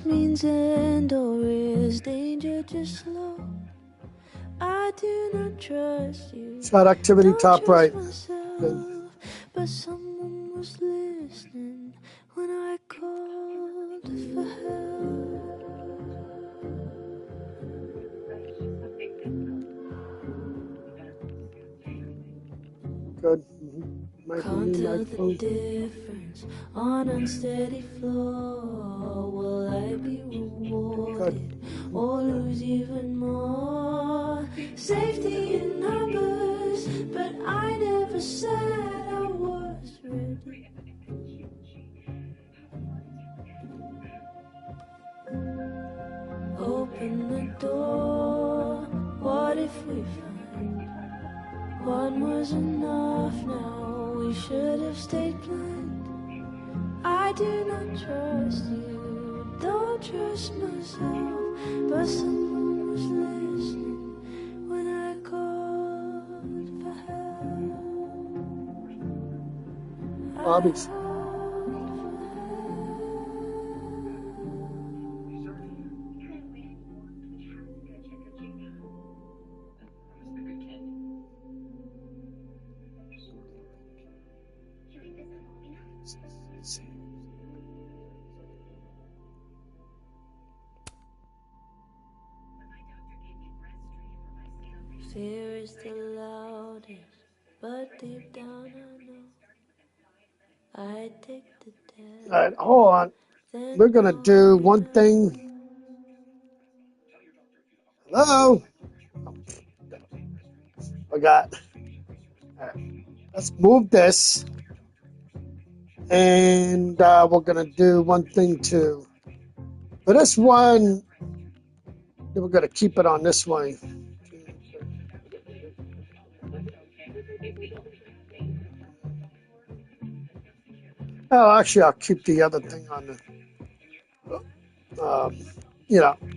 trust means end or is danger just slow? I do not trust you. Shot activity Don't top right. trust myself, Good. but someone was listening when I called for help. Good. Can't tell the Microphone. difference on unsteady floor. Will I be rewarded or lose even more? Safety in numbers, but I never said I was ready. Open the door. What if we find one was enough? Now we should have stayed blind. I do not trust you, don't trust myself, but someone was listening when I called for help. Hobbies. Fear is the loudest, but deep down I know I take the death. All right, hold on. We're going to do one thing. Hello? I got. All right. Let's move this. And we're going to do one thing too. For this one, we're going to keep it on this way. Oh, actually, I'll keep the other thing on the,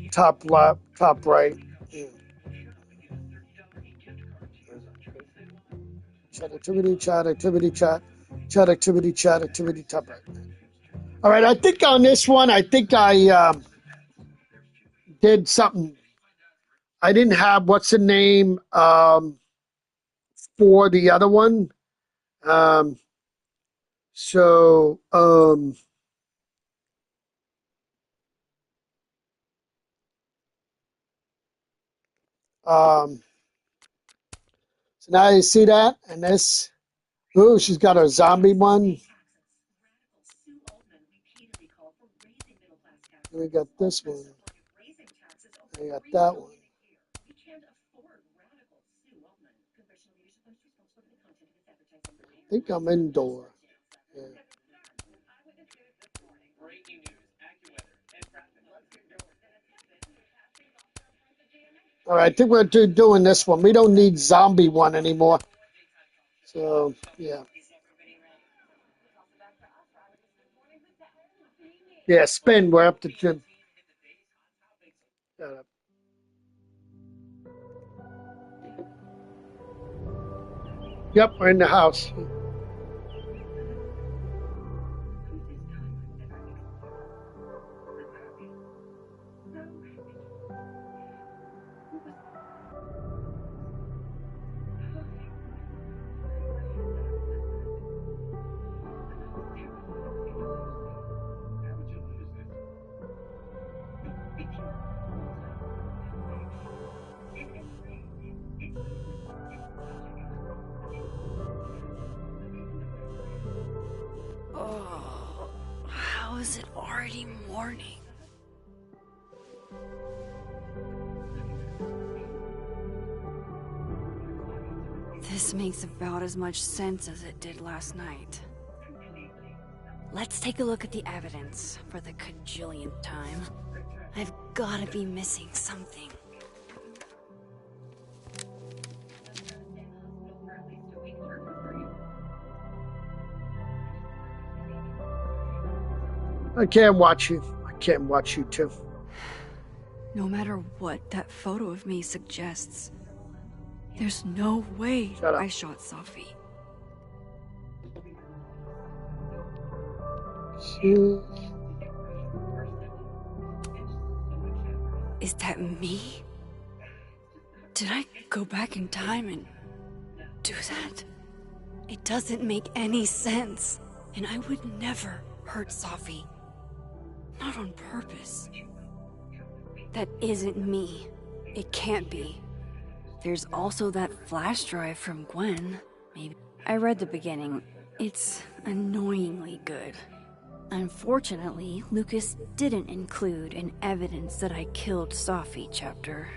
top left, top right. Chat activity, chat activity, chat activity, chat activity, top right. All right, I think on this one, I did something. I didn't have what's the name for the other one. So now you see that, and this. Ooh, she's got her zombie one. And we got this one. And we got that one. I think I'm indoor. Yeah. All right, I think we're doing this one. We don't need zombie one anymore. So, yeah. Yeah, spin. We're up to Jim. Yep, we're in the house. Oh, how is it already morning? This makes about as much sense as it did last night. Let's take a look at the evidence for the cajillionth time. I've gotta be missing something. I can't watch you. I can't watch you too. No matter what that photo of me suggests, there's no way I shot Sophie. Is that me? Did I go back in time and do that? It doesn't make any sense. And I would never hurt Safi. Not on purpose. That isn't me. It can't be. There's also that flash drive from Gwen. Maybe. I read the beginning. It's annoyingly good. Unfortunately, Lucas didn't include an evidence that I killed Safi chapter.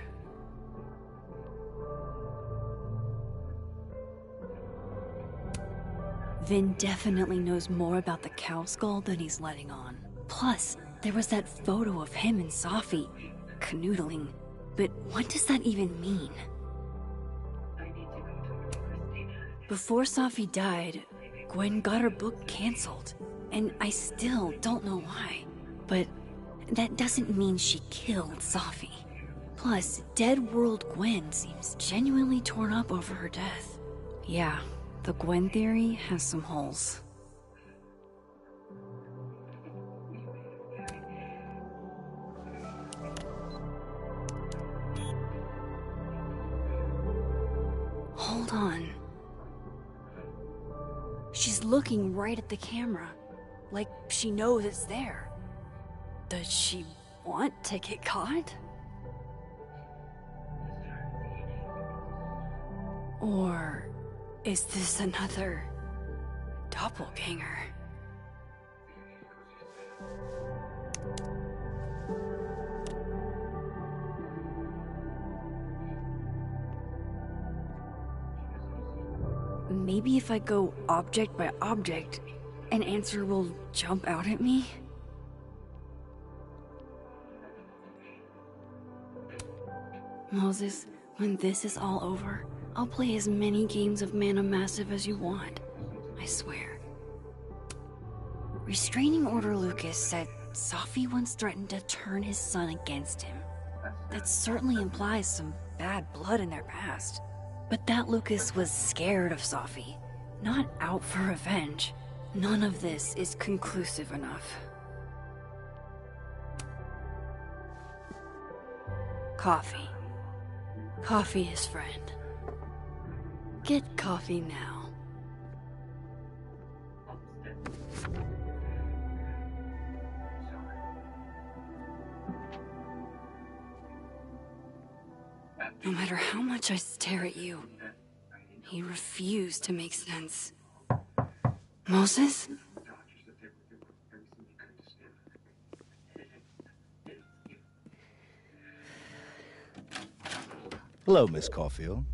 Vin definitely knows more about the cow skull than he's letting on. Plus, there was that photo of him and Safi canoodling. But what does that even mean? Before Safi died, Gwen got her book canceled. And I still don't know why. But that doesn't mean she killed Safi. Plus, Dead World Gwen seems genuinely torn up over her death. Yeah, the Gwen theory has some holes. Hold on. She's looking right at the camera, like she knows it's there. Does she want to get caught? Or is this another doppelganger? Maybe if I go object by object, an answer will jump out at me? Moses, when this is all over, I'll play as many games of Mana Massive as you want. I swear. Restraining Order Lucas said Safi once threatened to turn his son against him. That certainly implies some bad blood in their past. But that Lucas was scared of Safi, not out for revenge. None of this is conclusive enough. Coffee. Coffee is friend. Get coffee now. No matter how much I stare at you, he refused to make sense. Moses? Hello, Miss Caulfield.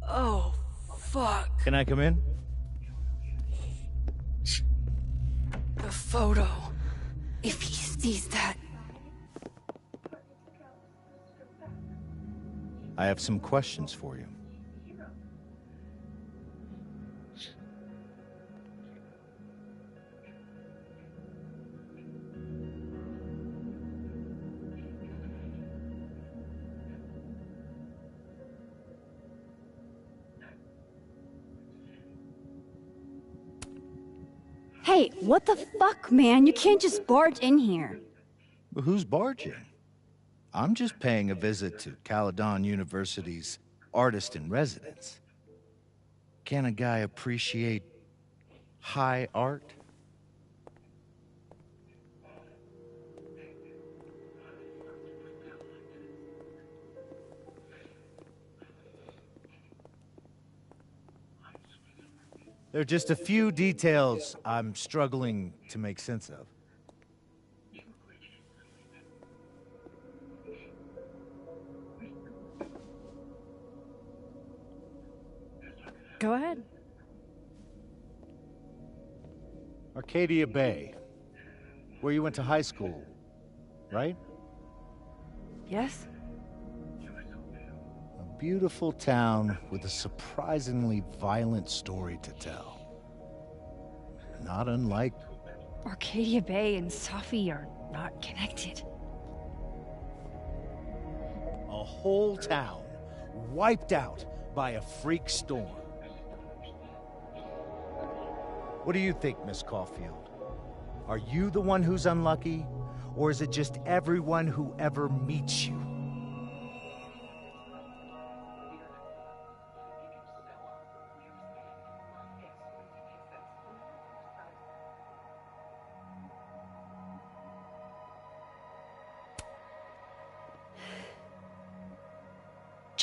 Oh, fuck. Can I come in? The photo. If he sees that... I have some questions for you. Hey, what the fuck, man? You can't just barge in here. But who's barging? I'm just paying a visit to Caledon University's artist-in-residence. Can a guy appreciate high art? There are just a few details I'm struggling to make sense of. Go ahead. Arcadia Bay, where you went to high school, right? Yes? A beautiful town with a surprisingly violent story to tell. Not unlike... Arcadia Bay and Safi are not connected. A whole town wiped out by a freak storm. What do you think, Miss Caulfield? Are you the one who's unlucky? Or is it just everyone who ever meets you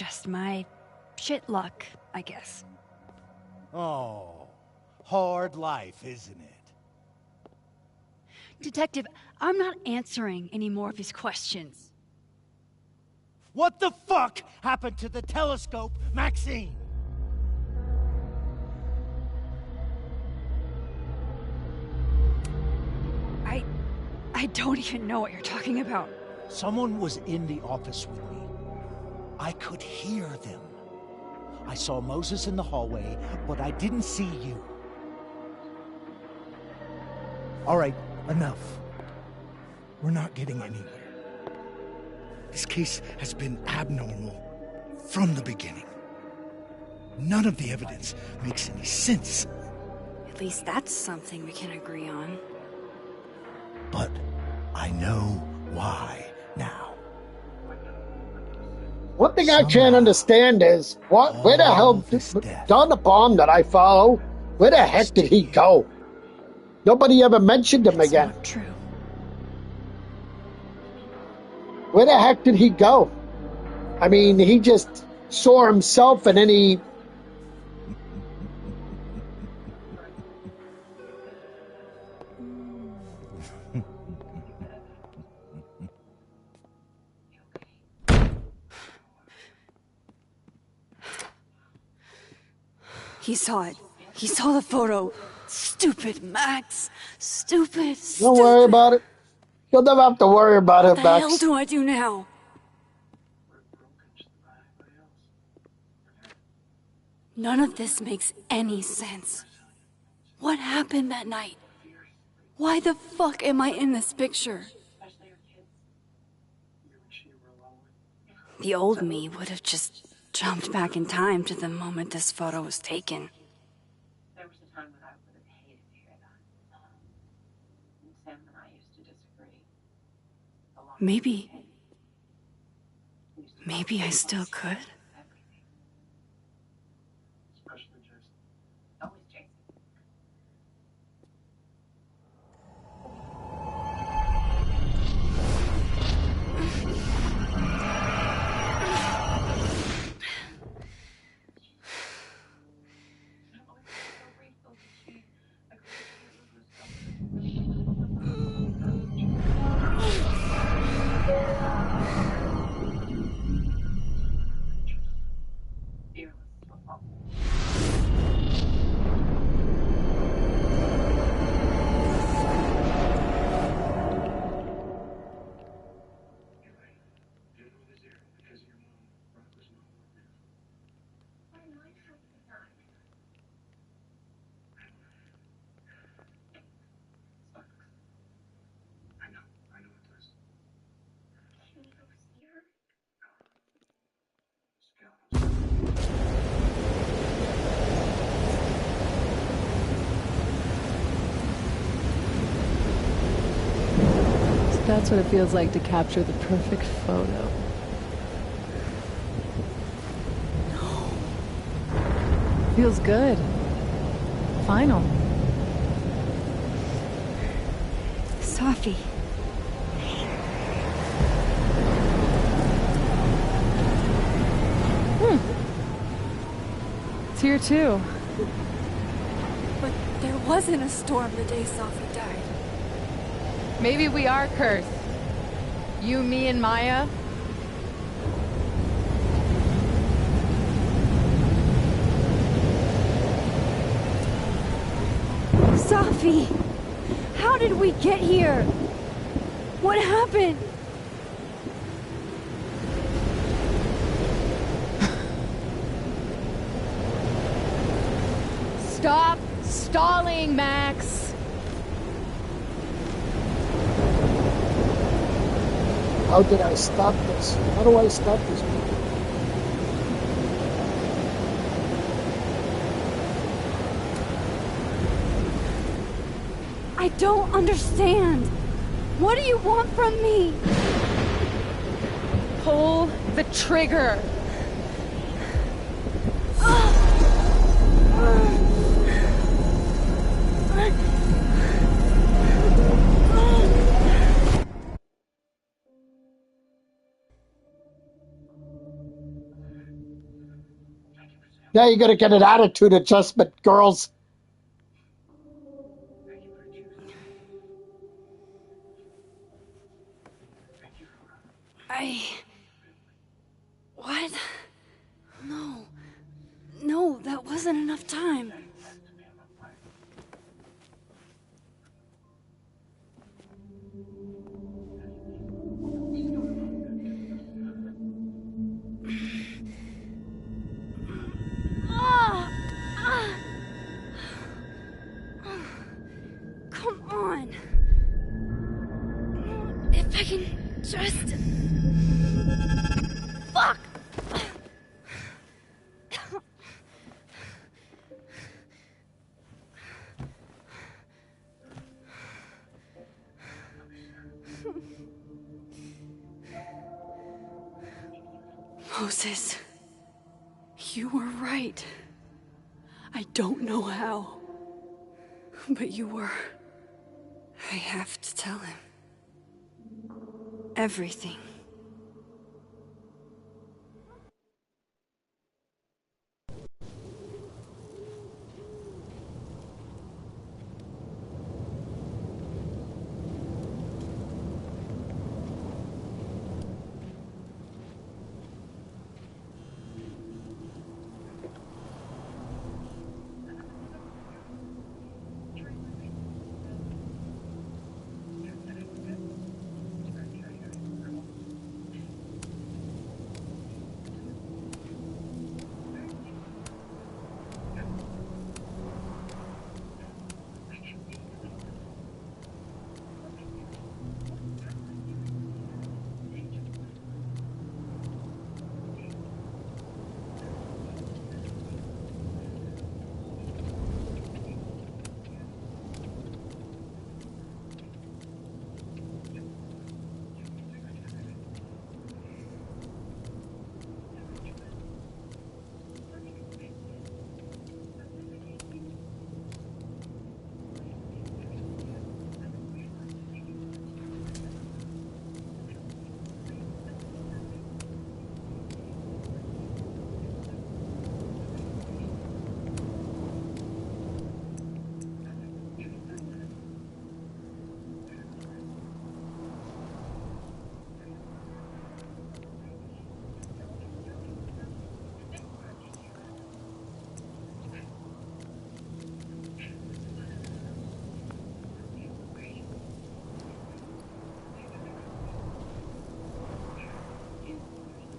just my shit luck, I guess. Oh, hard life, isn't it? Detective, I'm not answering any more of his questions. What the fuck happened to the telescope, Maxine? I don't even know what you're talking about. Someone was in the office with me. I could hear them. I saw Moses in the hallway, but I didn't see you. All right, enough. We're not getting anywhere. This case has been abnormal from the beginning. None of the evidence makes any sense. At least that's something we can agree on. But I know why now. One thing I can't understand is where the hell Don the Palm that I follow? Where the heck did he go? Nobody ever mentioned him again. Not true. Where the heck did he go? I mean, he just saw himself and then he... He saw it. He saw the photo. Stupid Max. Stupid. Don't worry about it. You'll never have to worry about it, What the hell Max. do I do now? None of this makes any sense. What happened that night? Why the fuck am I in this picture? The old me would have just jumped back in time to the moment this photo was taken. There was a time when I would have hated to hear that. And Sam and I used to disagree. Maybe I still could. Especially Jason. Always Jason. That's what it feels like to capture the perfect photo. Feels good. Final. Sophie. It's here too. But there wasn't a storm the day Sophie died. Maybe we are cursed. You, me, and Maya. Sophie! How did we get here? What happened? Stop stalling, Max. How did I stop this? How do I stop this? I don't understand. What do you want from me? Pull the trigger. Now you gotta get an attitude adjustment, girls. What? No. No, that wasn't enough time. Come on. If I can just... Fuck! Moses, you were right. I don't know how, but you were. I have to tell him. Everything.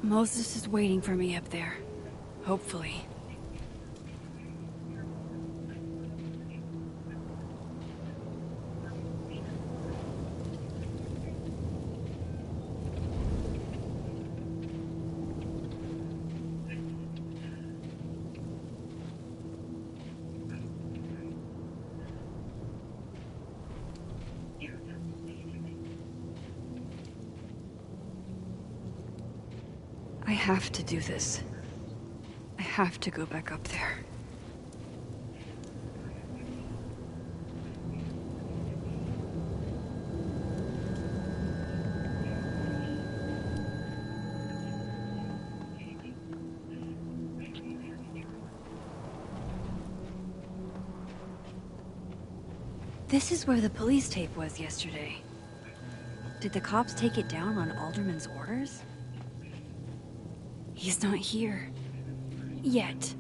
Moses is waiting for me up there. Hopefully. I have to do this. I have to go back up there. This is where the police tape was yesterday. Did the cops take it down on Alderman's orders? He's not here. Yet.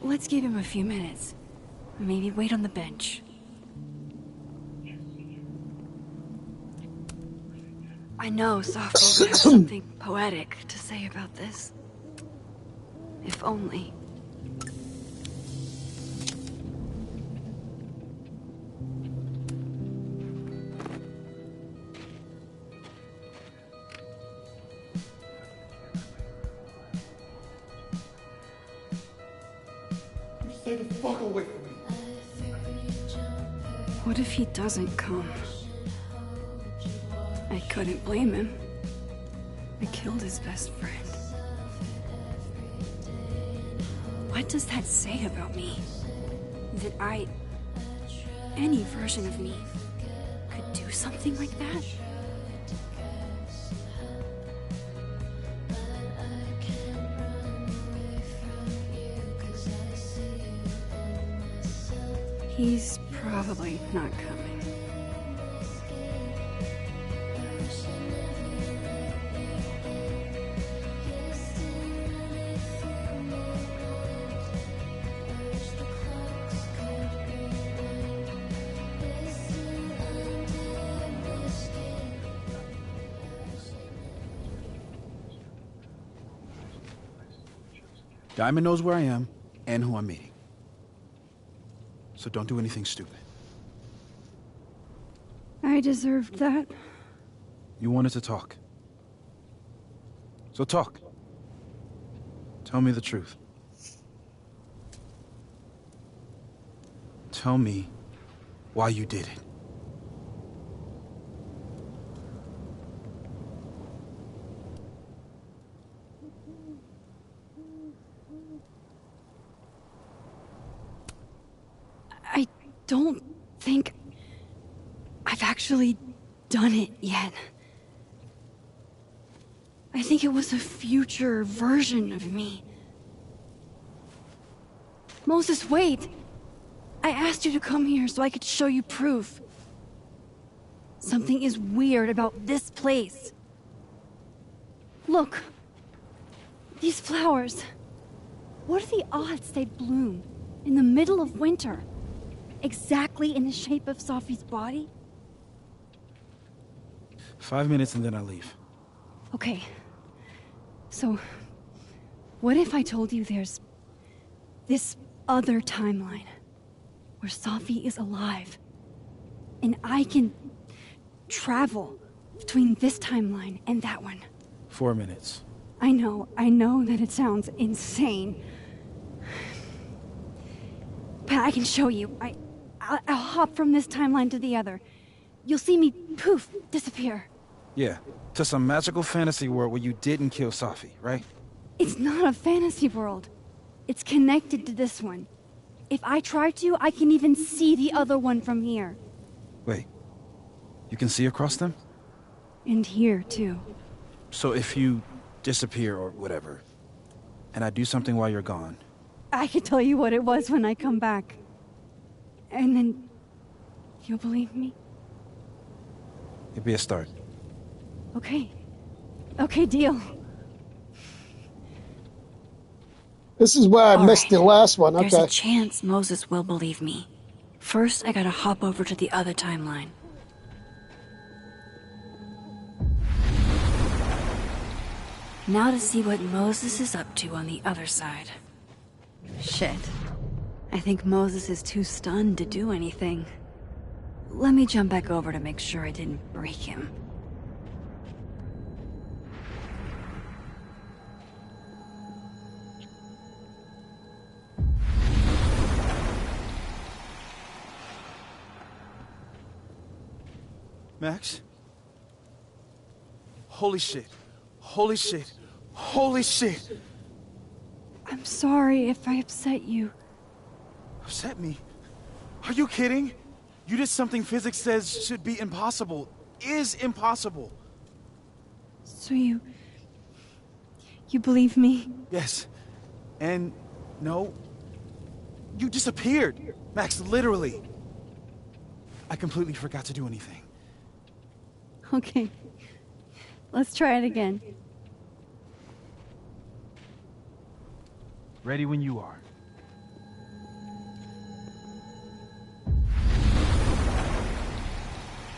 Let's give him a few minutes. Maybe wait on the bench. I know Safi would have something poetic to say about this. If only. Stay the fuck away from me. What if he doesn't come? I couldn't blame him. I killed his best friend. What does that say about me? That any version of me, could do something like that? He's probably not coming. Diamond knows where I am and who I'm meeting. So don't do anything stupid. I deserved that. You wanted to talk. So talk. Tell me the truth. Tell me why you did it. I don't think I've actually done it yet. I think it was a future version of me. Moses, wait! I asked you to come here so I could show you proof. Something is weird about this place. Look. These flowers. What are the odds they'd bloom in the middle of winter? Exactly in the shape of Sophie's body? 5 minutes and then I leave. Okay. So, what if I told you there's this other timeline where Sophie is alive and I can travel between this timeline and that one? 4 minutes. I know that it sounds insane. But I can show you. I'll hop from this timeline to the other. You'll see me, poof, disappear. Yeah, to some magical fantasy world where you didn't kill Sophie, right? It's not a fantasy world. It's connected to this one. If I try to, I can even see the other one from here. Wait, you can see across them? And here, too. So if you disappear or whatever, and I do something while you're gone... I can tell you what it was when I come back. And then... you'll believe me? It'd be a start. Okay. Okay, deal. This is where I missed the last one. There's Okay. a chance Moses will believe me. First, I gotta hop over to the other timeline. Now to see what Moses is up to on the other side. Shit. I think Moses is too stunned to do anything. Let me jump back over to make sure I didn't break him. Max? Holy shit. Holy shit. Holy shit! I'm sorry if I upset you. Upset me? Are you kidding? You did something physics says should be impossible. Is impossible. So you believe me? Yes. And no. You disappeared. Max, literally. I completely forgot to do anything. Okay. Let's try it again. Ready when you are.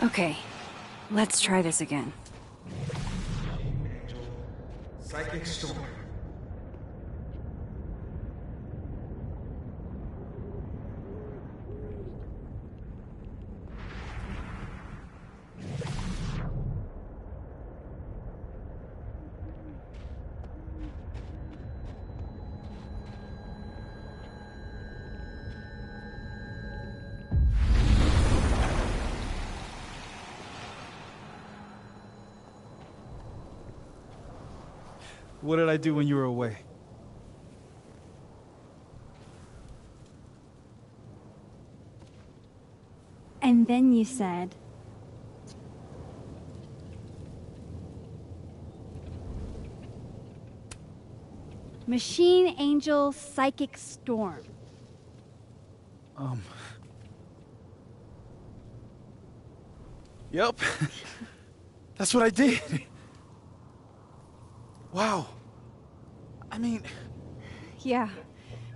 Okay. Let's try this again. Psychic storm. What did I do when you were away? And then you said... Machine Angel Psychic Storm. Yep. That's what I did. Wow. I mean... Yeah,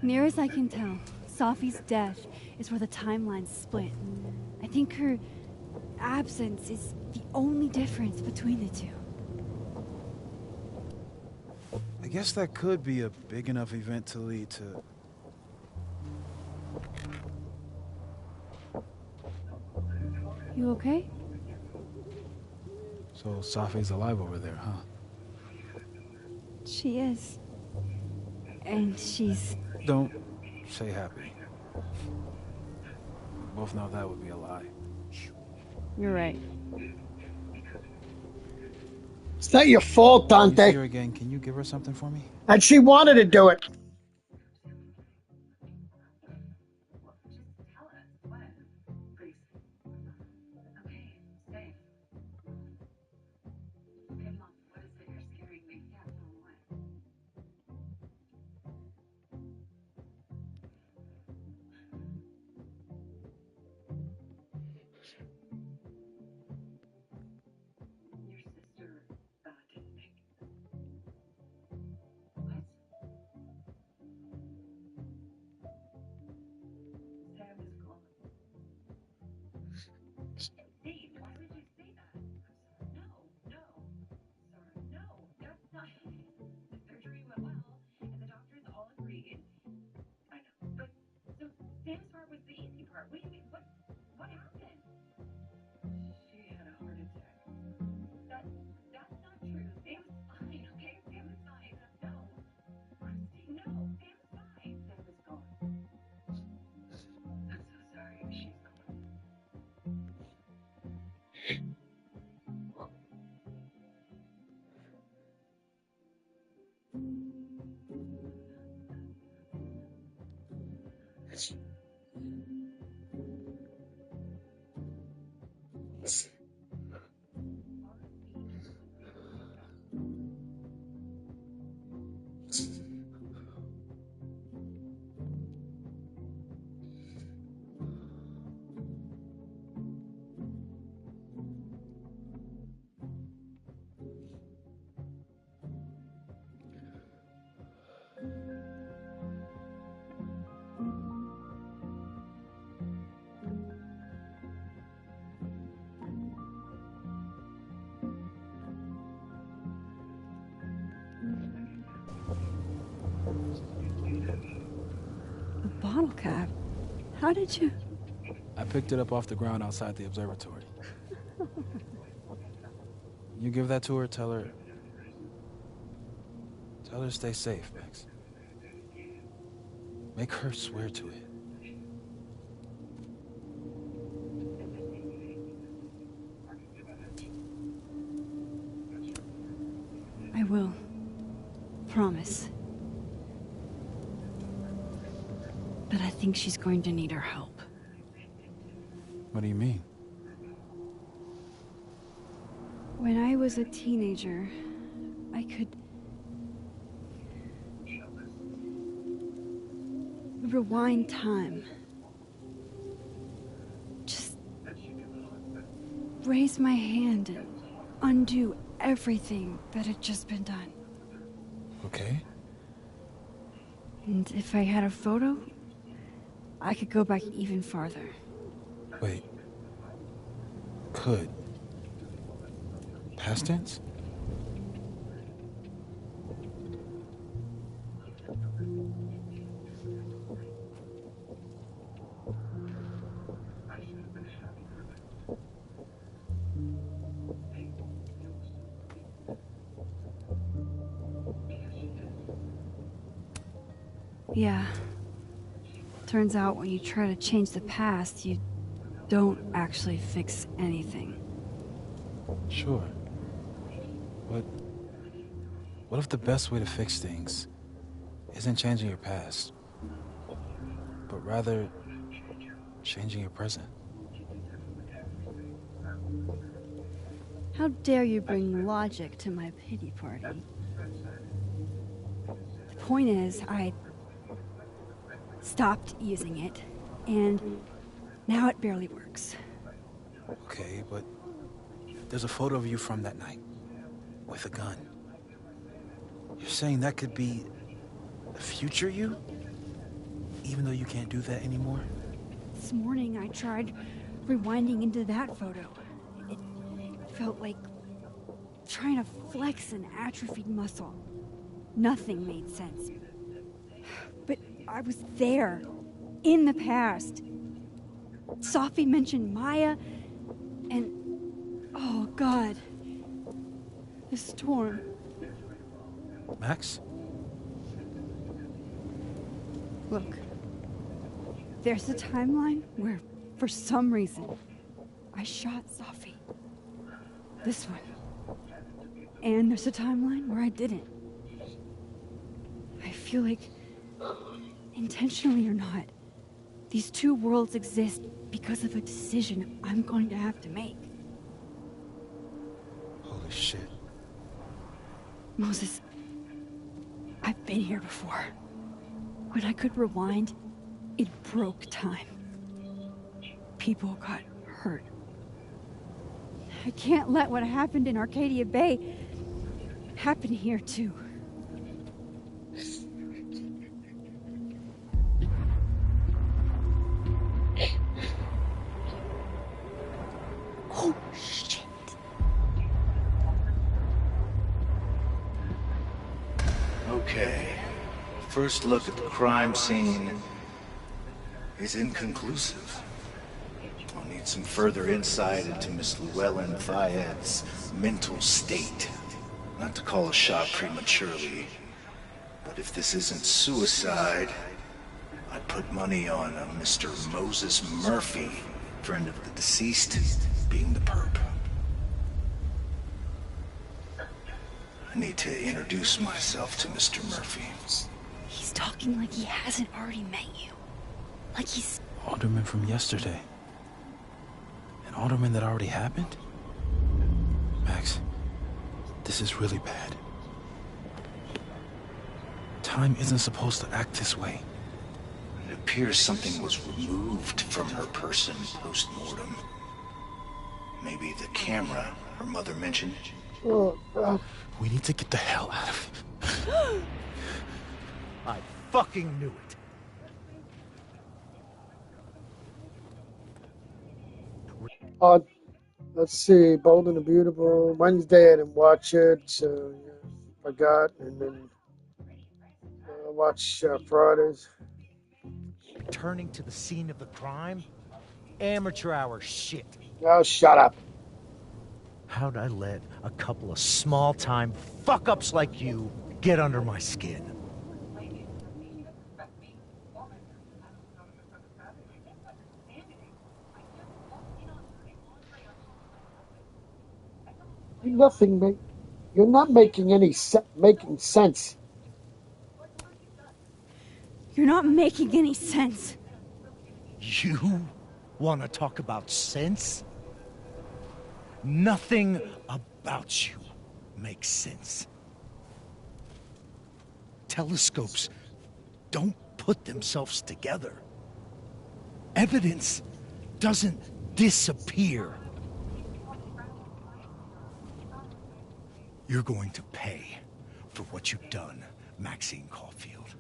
near as I can tell, Sophie's death is where the timelines split. I think her absence is the only difference between the two. I guess that could be a big enough event to lead to... You okay? So Sophie's alive over there, huh? She is. And she's... Don't say happy. We both know that would be a lie. You're right. It's not your fault, When you see Dante. her again, can you give her something for me? And she wanted to do it. Just tell us what, please. Okay, safe. Okay, Mom, what is it you're scaring me? Yeah, from what? Your sister didn't make it. What? Sam is gone. Steve, why would you say that? I'm sorry. No, no. Sorry. No, that's not. The surgery went well, and the doctors all agreed. I know. But, so Sam's part was the easy part. What do you mean? What happened? She had a heart attack. That's not true. Sam's fine, okay? Sam is fine. No. Christy, no. Sam's fine. Sam is gone. I'm so sorry. She's gone. A bottle cap? How did you... I picked it up off the ground outside the observatory. You give that to her, tell her to stay safe, Max. Make her swear to it. I will. Promise. But I think she's going to need our help. What do you mean? When I was a teenager, I could... rewind time. Just... raise my hand and undo everything that had just been done. Okay. And if I had a photo, I could go back even farther. Wait. Could. Past tense? Yeah. Turns out when you try to change the past, you don't actually fix anything. Sure. But what if the best way to fix things isn't changing your past, but rather changing your present? How dare you bring logic to my pity party? The point is, I stopped using it, and now it barely works. Okay, but There's a photo of you from that night. With a gun. You're saying that could be the future you? Even though you can't do that anymore? This morning I tried rewinding into that photo. It felt like trying to flex an atrophied muscle. Nothing made sense. But I was there, in the past. Sophie mentioned Maya, and oh God, the storm. Max? Look, there's a timeline where, for some reason, I shot Sophie. This one. And there's a timeline where I didn't. I feel like, intentionally or not, these two worlds exist because of a decision I'm going to have to make. Holy shit. Moses, I've been here before. When I could rewind, it broke time. People got hurt. I can't let what happened in Arcadia Bay happen here too. Oh, shit. Okay. First look at the crime scene is inconclusive. I'll need some further insight into Miss Llewellyn Fayette's mental state. Not to call a shot prematurely, but if this isn't suicide, I'd put money on a Mr. Moses Murphy, friend of the deceased, being the perp. I need to introduce myself to Mr. Murphy. He's talking like he hasn't already met you. Like he's... Alderman from yesterday. An alderman that already happened? Max, this is really bad. Time isn't supposed to act this way. It appears something was removed from her person post-mortem. Maybe the camera her mother mentioned. We need to get the hell out of here. I fucking knew it. Let's see, Bold and the Beautiful. Wednesday I didn't watch it, so yeah, forgot. And then watch Fridays. Turning to the scene of the crime? Amateur hour shit. Oh, shut up. How'd I let a couple of small-time fuck-ups like you get under my skin? Nothing, mate. You're not making any making sense. You're not making any sense. You want to talk about sense? Nothing about you makes sense. Telescopes don't put themselves together. Evidence doesn't disappear. You're going to pay for what you've done, Maxine Caulfield.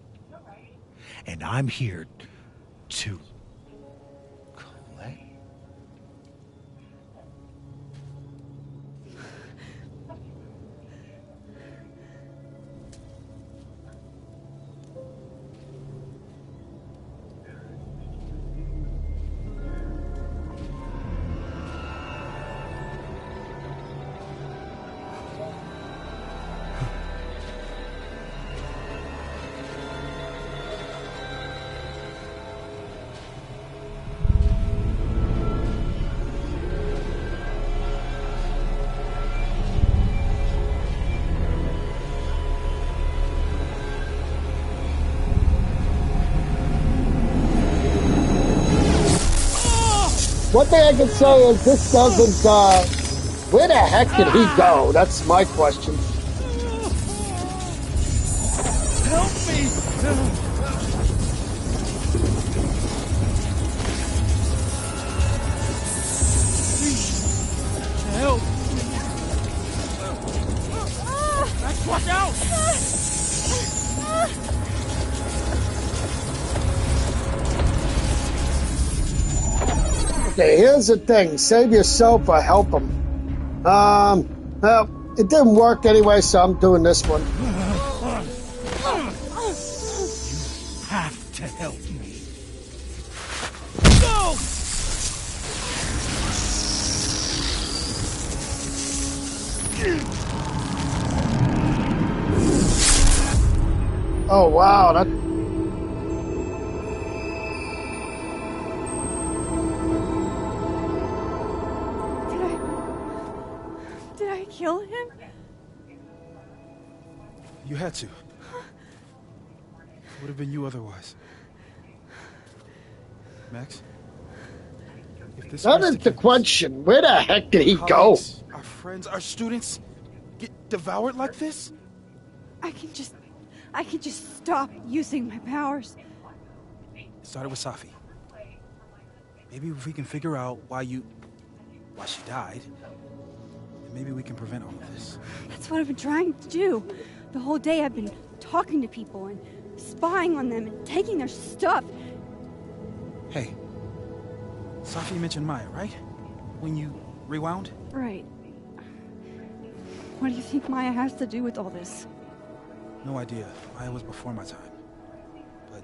And I'm here to collect. One thing I can say is this doesn't, where the heck did he go? That's my question. Help me! Please, help me. Watch out! Okay, here's the thing. Save yourself or help him. Well, it didn't work anyway, so I'm doing this one. You have to help me. Go! Oh, wow. That... Did I kill him? You had to. It would have been you otherwise. Max? If this That was is to the kill us, question. Where the heck did he go? colleagues, our friends, our students get devoured like this? I can just stop using my powers. It started with Safi. Maybe if we can figure out why she died, then maybe we can prevent all of this. That's what I've been trying to do. The whole day I've been talking to people and spying on them and taking their stuff. Hey, Safi mentioned Maya, right? When you rewound? Right. What do you think Maya has to do with all this? No idea. Maya was before my time. But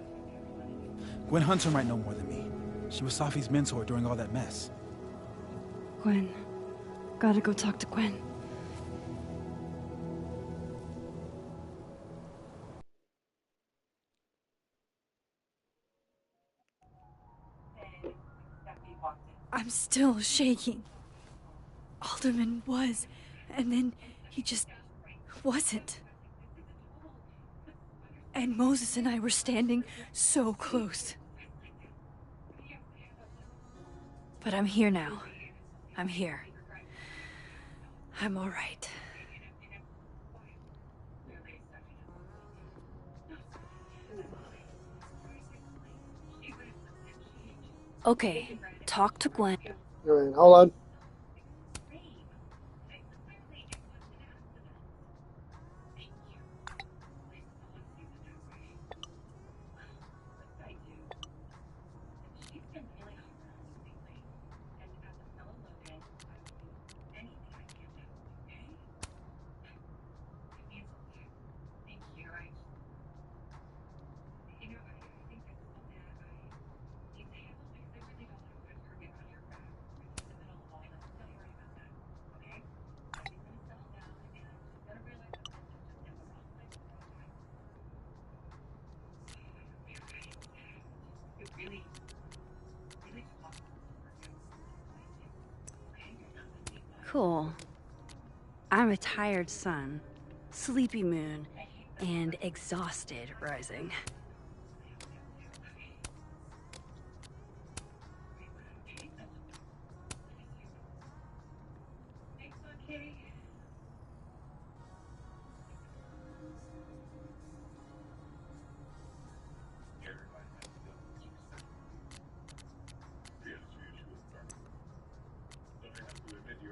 Gwen Hunter might know more than me. She was Safi's mentor during all that mess. Gwen. Gotta go talk to Gwen. I'm still shaking. Alderman was, and then he just wasn't. And Moses and I were standing so close. But I'm here now. I'm here. I'm all right. Okay, talk to Gwen. All right, hold on. Cool. I'm a tired sun, sleepy moon, and exhausted rising.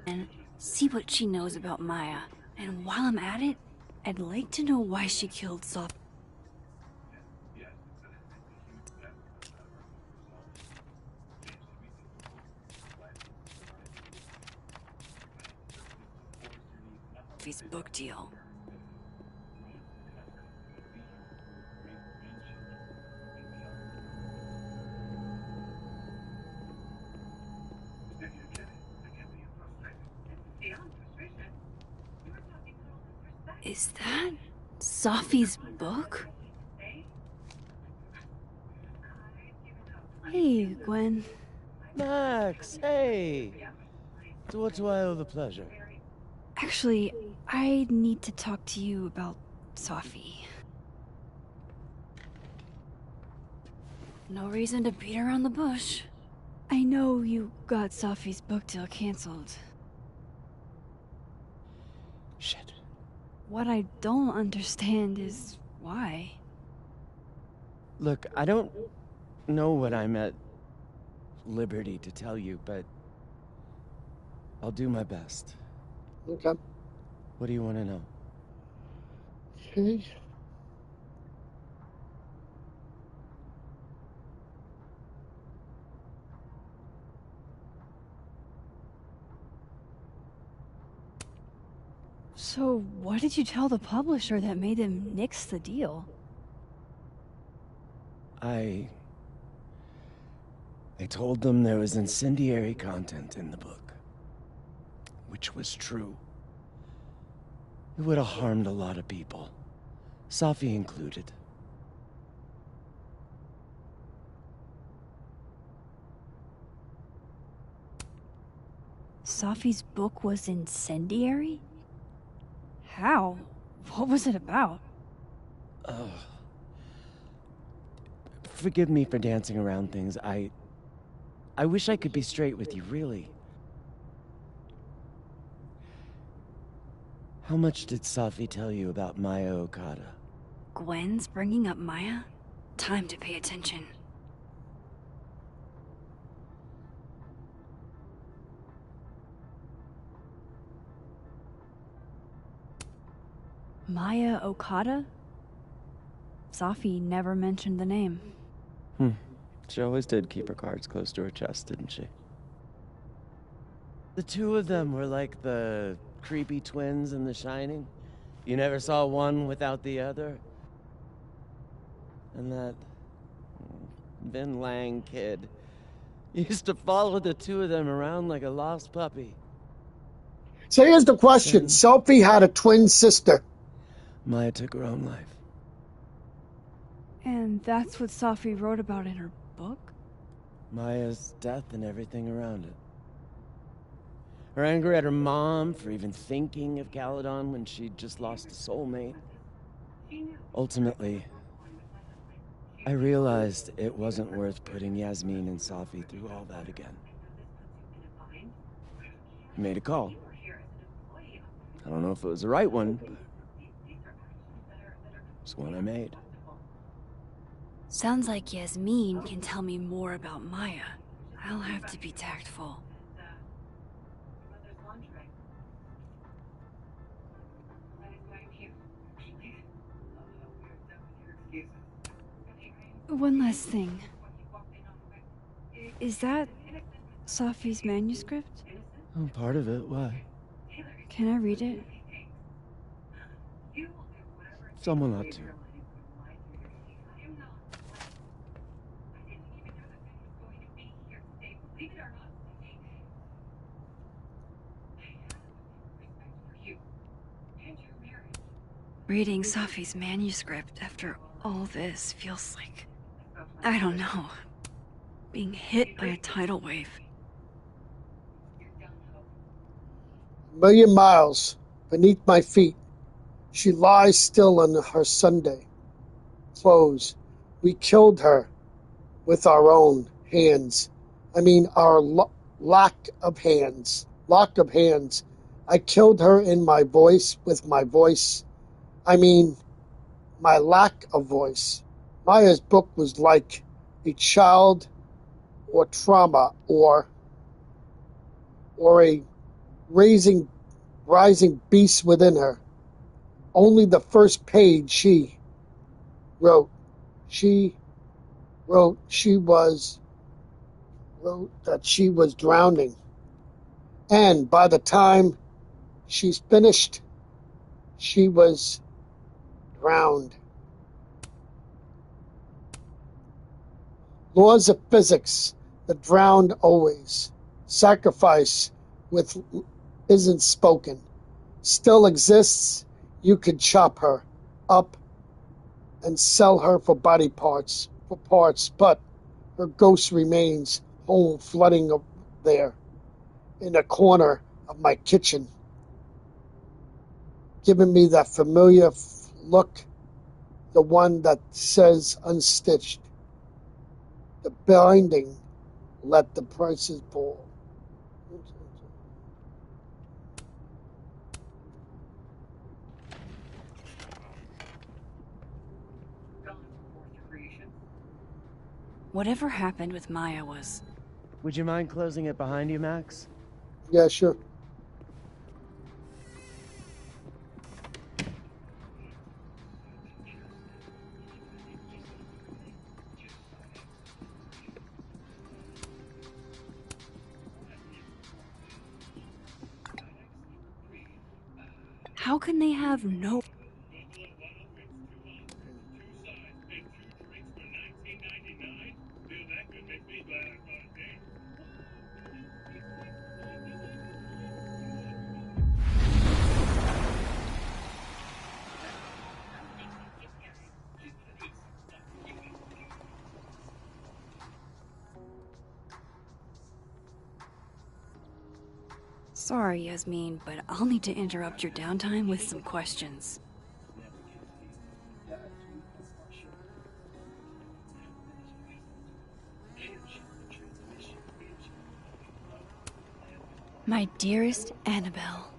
And see what she knows about Maya. And while I'm at it, I'd like to know why she killed Soft. Sophie's book deal. Is that Sophie's book? Hey, Gwen. Max, hey! To what do I owe the pleasure? Actually, I need to talk to you about Sophie. No reason to beat around the bush. I know you got Sophie's book deal canceled. Shit. What I don't understand is why. Look, I don't know what I'm at liberty to tell you, but I'll do my best. Okay. What do you want to know? Okay. So, what did you tell the publisher that made them nix the deal? I told them there was incendiary content in the book, which was true. It would have harmed a lot of people, Safi included. Safi's book was incendiary? How? What was it about? Forgive me for dancing around things. I wish I could be straight with you, really. How much did Safi tell you about Maya Okada? Gwen's bringing up Maya? Time to pay attention. Maya Okada? Safi never mentioned the name. She always did keep her cards close to her chest, didn't she? The two of them were like the creepy twins in The Shining. You never saw one without the other. And that Vin Lang kid used to follow the two of them around like a lost puppy. So here's the question. Sophie had a twin sister. Maya took her own life. And that's what Safi wrote about in her book? Maya's death and everything around it. Her anger at her mom for even thinking of Caledon when she'd just lost a soulmate. Ultimately, I realized it wasn't worth putting Yasmin and Safi through all that again. I made a call. I don't know if it was the right one, but it's one I made. Sounds like Yasmin can tell me more about Maya. I'll have to be tactful. One last thing. Is that Safi's manuscript? Oh, part of it. Why? Can I read it? Someone ought to. Reading Safi's manuscript after all this feels like, I don't know, being hit by a tidal wave. A million miles beneath my feet. She lies still in her Sunday clothes. We killed her with our own hands. I mean, our lack of hands. I killed her in my voice, with my voice. I mean, my lack of voice. Maya's book was like a child or trauma or a rising beast within her. Only the first page she wrote that she was drowning. And by the time she's finished, she was drowned. Laws of physics, the drowned always. Sacrifice with isn't spoken. Still exists. You could chop her up and sell her for body parts, but her ghost remains home, flooding up there in a corner of my kitchen, giving me that familiar look, the one that says unstitched. The binding, let the prices fall. Whatever happened with Maya was... Would you mind closing it behind you, Max? Yeah, sure. How can they have no... Sorry, Yasmin, but I'll need to interrupt your downtime with some questions. My dearest Annabelle,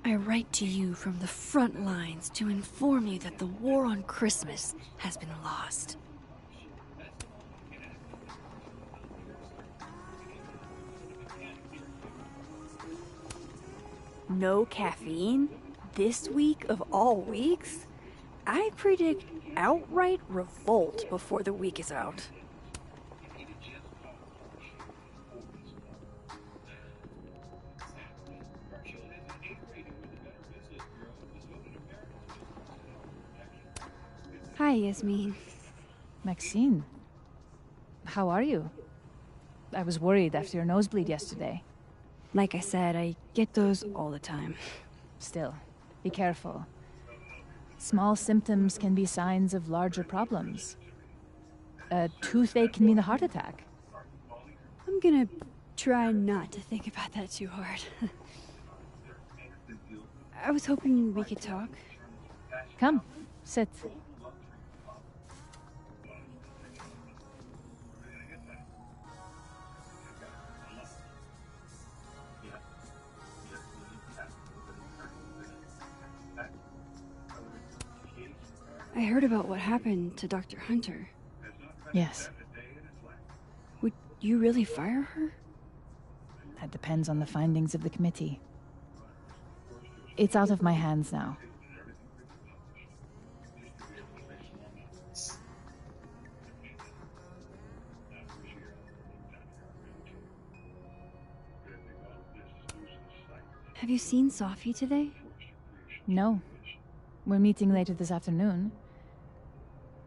I write to you from the front lines to inform you that the war on Christmas has been lost. No caffeine? This week of all weeks? I predict outright revolt before the week is out. Hi, Yasmin. Maxine, how are you? I was worried after your nosebleed yesterday. Like I said, I get those all the time. Still, be careful. Small symptoms can be signs of larger problems. A toothache can mean a heart attack. I'm gonna try not to think about that too hard. I was hoping we could talk. Come, sit. I heard about what happened to Dr. Hunter. Yes. Would you really fire her? That depends on the findings of the committee. It's out of my hands now. Have you seen Sophie today? No. We're meeting later this afternoon.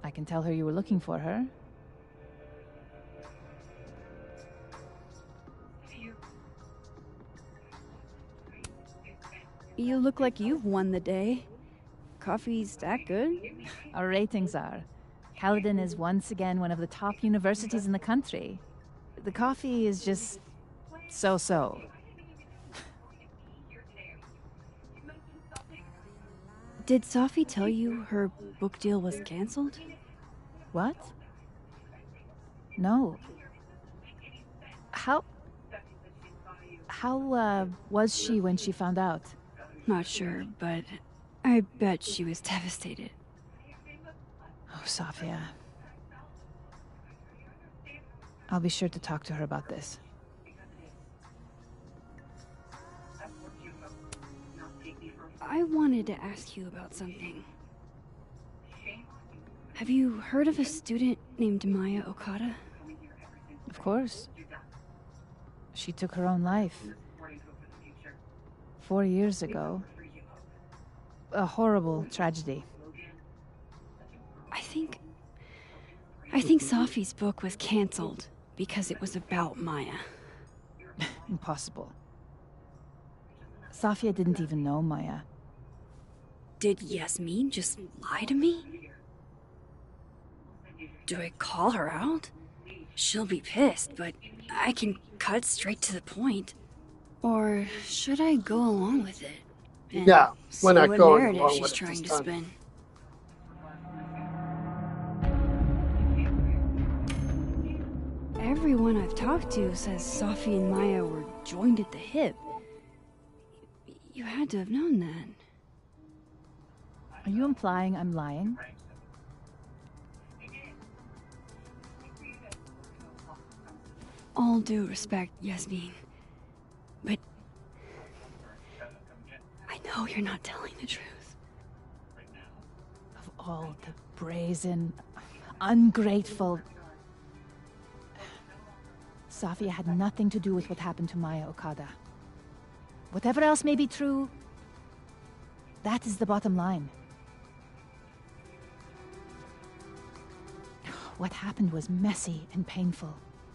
I can tell her you were looking for her. You look like you've won the day. Coffee's that good? Our ratings are. Caledon is once again one of the top universities in the country. The coffee is just so-so. Did Sophie tell you her book deal was canceled? What? No. How was she when she found out? Not sure, but I bet she was devastated. Oh, Sophia. I'll be sure to talk to her about this. I wanted to ask you about something. Have you heard of a student named Maya Okada? Of course. She took her own life. 4 years ago. A horrible tragedy. I think Sophie's book was canceled because it was about Maya. Impossible. Sophia didn't even know Maya. Did Yasmin just lie to me? Do I call her out? She'll be pissed, but I can cut straight to the point. Or should I go along with it? And Yeah, we're see not what going narrative along she's with it trying this to time. spin. Everyone I've talked to says Sophie and Maya were joined at the hip. You had to have known that. Are you implying I'm lying? All due respect, Yasmin. But I know you're not telling the truth. Of all the brazen, ungrateful... Sophia had nothing to do with what happened to Maya Okada. Whatever else may be true, That is the bottom line. What happened was messy and painful.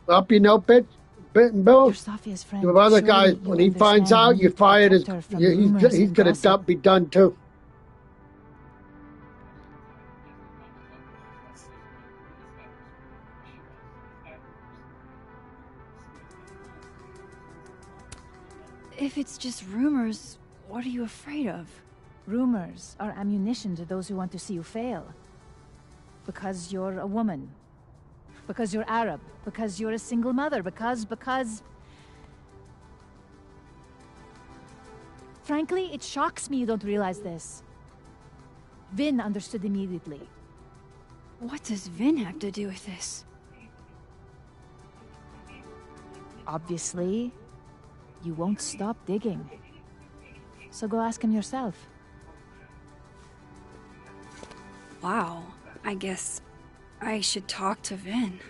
Up, you know, Bill. You're Sophia's friend. The other Surely guy, you when he finds understand the out you need to fired his, protect her from he's rumors and gonna gossip. be done too. If it's just rumors, what are you afraid of? Rumors are ammunition to those who want to see you fail. Because you're a woman. Because you're Arab. Because you're a single mother. Because... Frankly, it shocks me you don't realize this. Vin understood immediately. What does Vin have to do with this? Obviously, you won't stop digging. So go ask him yourself. Wow, I guess I should talk to Vin.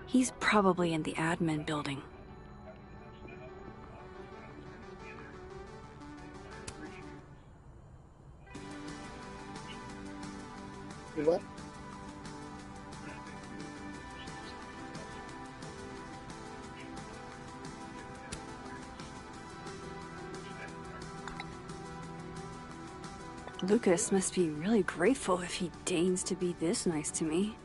He's probably in the admin building. What? Lucas must be really grateful if he deigns to be this nice to me.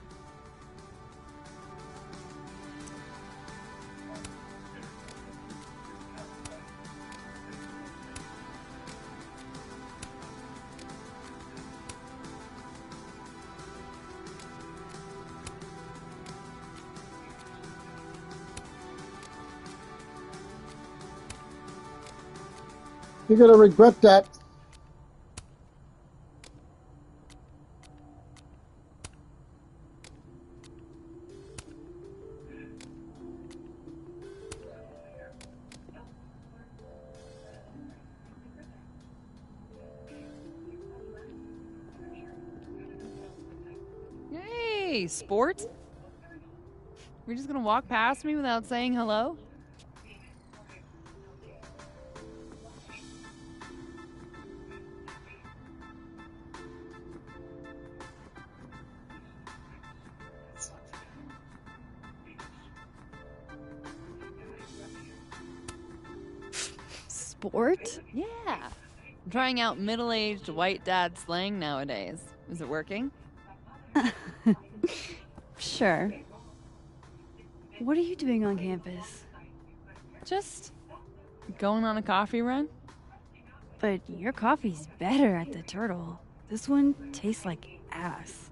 You're gonna regret that. Hey, sport? You're just gonna walk past me without saying hello? Sport? Yeah. I'm trying out middle-aged white dad slang nowadays. Is it working? Sure. What are you doing on campus? Just going on a coffee run? But your coffee's better at the Turtle. This one tastes like ass.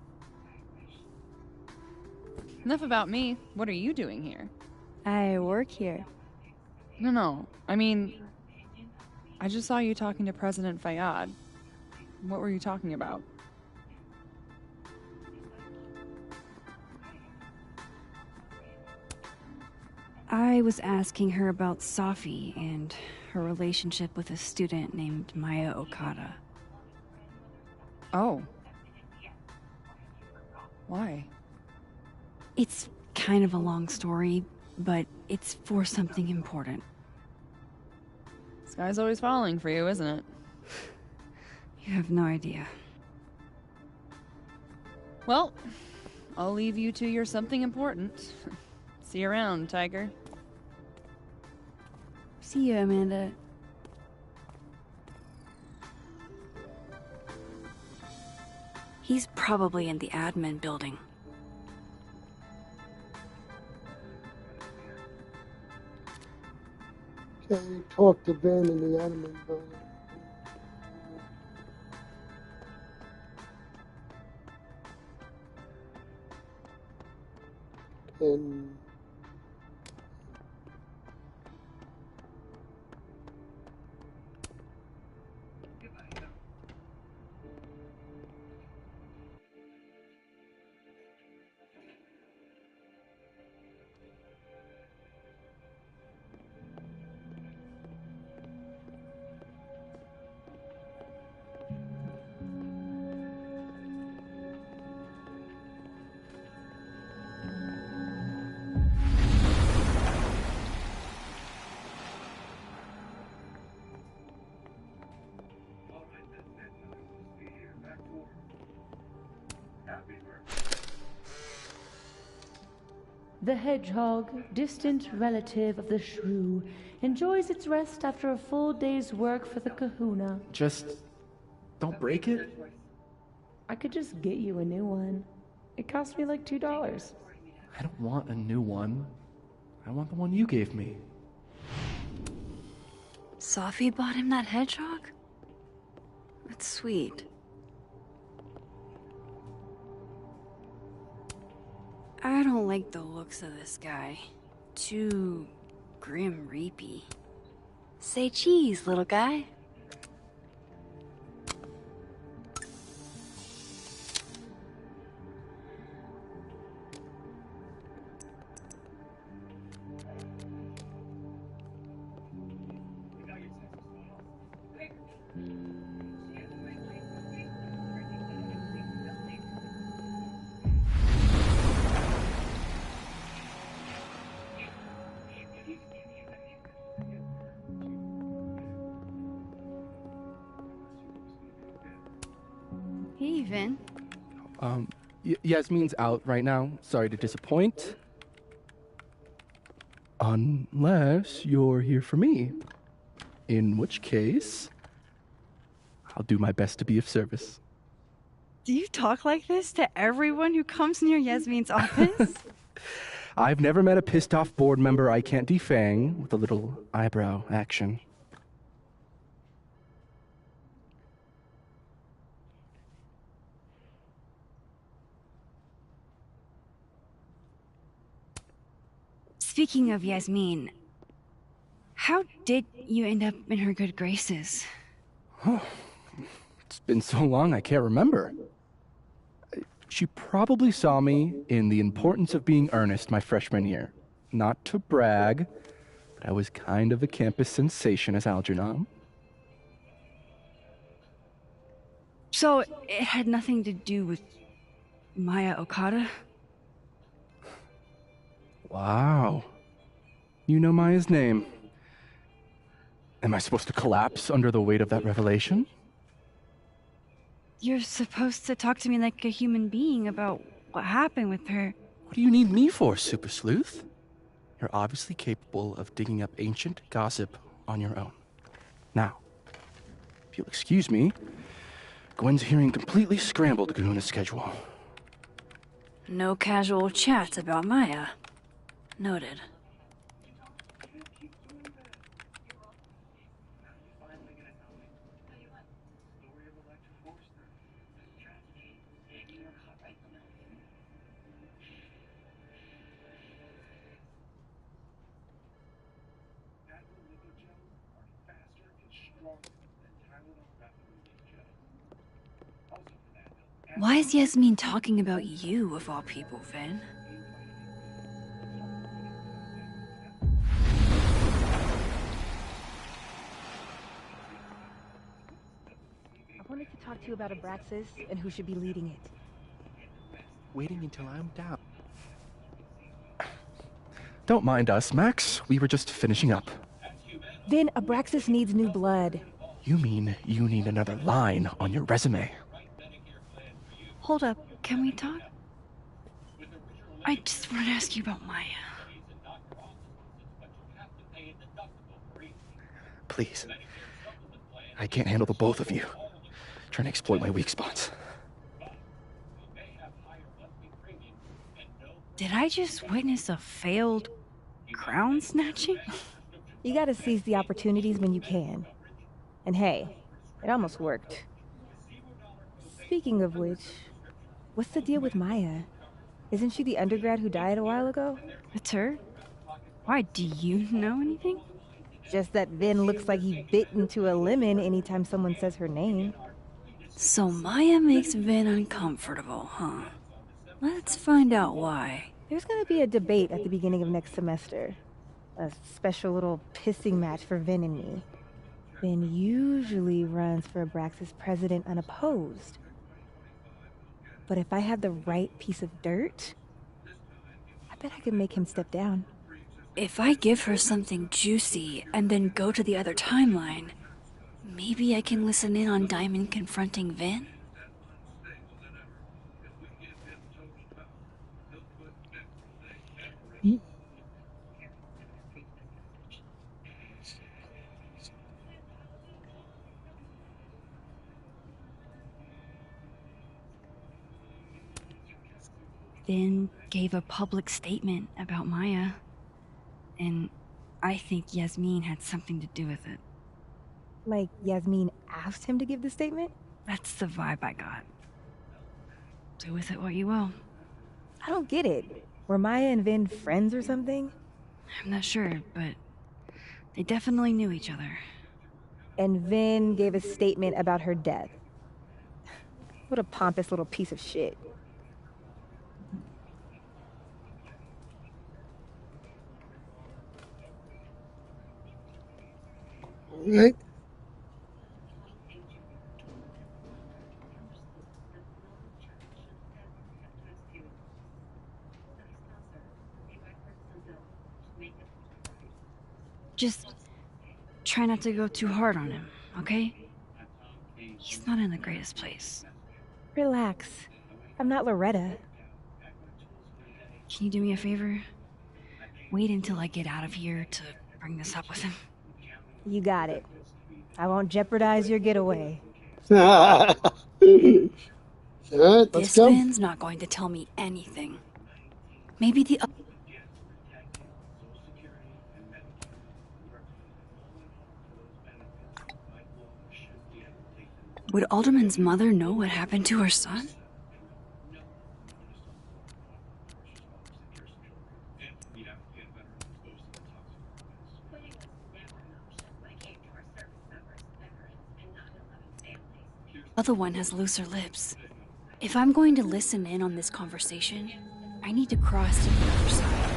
Enough about me. What are you doing here? I work here. No. I mean, I just saw you talking to President Fayyad. What were you talking about? I was asking her about Safi and her relationship with a student named Maya Okada. Oh. Why? It's kind of a long story, but it's for something important. Sky's always falling for you, isn't it? You have no idea. Well, I'll leave you to your something important. See you around, Tiger. See you, Amanda. He's probably in the admin building. Can you talk to Ben in the admin building? And The hedgehog, distant relative of the shrew, enjoys its rest after a full day's work for the kahuna. Just don't break it? I could just get you a new one. It cost me like $2. I don't want a new one. I want the one you gave me. Safi bought him that hedgehog? That's sweet. I don't like the looks of this guy. Too grim reapy. Say cheese, little guy. Hey, Vin. Yasmin's out right now. Sorry to disappoint. Unless you're here for me. In which case, I'll do my best to be of service. Do you talk like this to everyone who comes near Yasmin's office? I've never met a pissed off board member I can't defang with a little eyebrow action. Speaking of Yasmin, how did you end up in her good graces? It's been so long I can't remember. She probably saw me in The Importance of Being Earnest my freshman year. Not to brag, but I was kind of a campus sensation as Algernon. So it had nothing to do with Maya Okada? Wow. You know Maya's name. Am I supposed to collapse under the weight of that revelation? You're supposed to talk to me like a human being about what happened with her. What do you need me for, Super Sleuth? You're obviously capable of digging up ancient gossip on your own. Now, if you'll excuse me, Gwen's hearing completely scrambled Kahuna's schedule. No casual chats about Maya. Noted. Why is Yasmin talking about you, of all people, Vin? I wanted to talk to you about Abraxas and who should be leading it. Waiting until I'm down. Don't mind us, Max. We were just finishing up. Then Abraxas needs new blood. You mean you need another line on your resume? Hold up, can we talk? I just want to ask you about Maya. Please. I can't handle the both of you. Trying to exploit my weak spots. Did I just witness a failed crown snatching? You gotta seize the opportunities when you can. And hey, it almost worked. Speaking of which, what's the deal with Maya? Isn't she the undergrad who died a while ago? That's her? Why, do you know anything? Just that Vin looks like he bit into a lemon anytime someone says her name. So Maya makes Vin uncomfortable, huh? Let's find out why. There's gonna be a debate at the beginning of next semester. A special little pissing match for Vin and me. Vin usually runs for Abraxas president unopposed. But if I have the right piece of dirt, I bet I could make him step down. If I give her something juicy and then go to the other timeline, maybe I can listen in on Diamond confronting Vin? Vin gave a public statement about Maya, and I think Yasmin had something to do with it. Like Yasmin asked him to give the statement? That's the vibe I got. Do with it what you will. I don't get it. Were Maya and Vin friends or something? I'm not sure, but they definitely knew each other. And Vin gave a statement about her death. What a pompous little piece of shit. All right. Just try not to go too hard on him, okay? He's not in the greatest place. Relax. I'm not Loretta. Can you do me a favor? Wait until I get out of here to bring this up with him. You got it. I won't jeopardize your getaway. All right, let's This go. Vin's not going to tell me anything. Maybe the Would Alderman's mother know what happened to her son? Other one has looser lips. If I'm going to listen in on this conversation, I need to cross to the other side.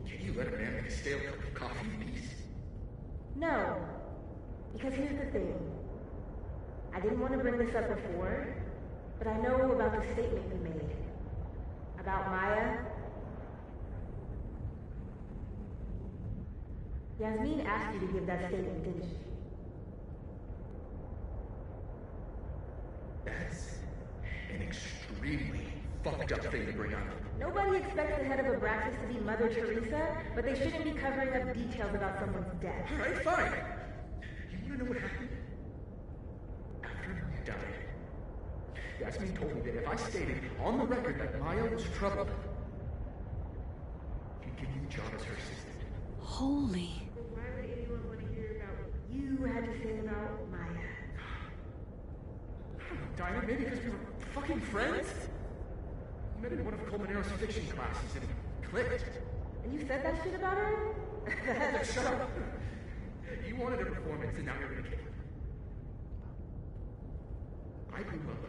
Can you let a man make a stale cup of coffee in peace? No. Because here's the thing. I didn't want to bring this up before, but I know about the statement you made. About Maya. Yasmin asked you to give that statement, didn't she? That's an extremely fucked up thing to bring up. Nobody expects the head of Abraxas to be Mother Teresa, but they shouldn't be covering up details about someone's death. Alright, fine. You wanna know what happened? After Maya died, Yasmin told me that if I stated on the record that Maya was troubled, she'd give me the job as her assistant. Holy. Why would anyone want to hear about what you had to say about Maya? I don't know, Dinah, maybe because we were fucking friends? We met in one of Colmenaro's fiction classes and clicked. And you said that shit about her? Shut up. You wanted a performance and now you're gonna kill it. I grew up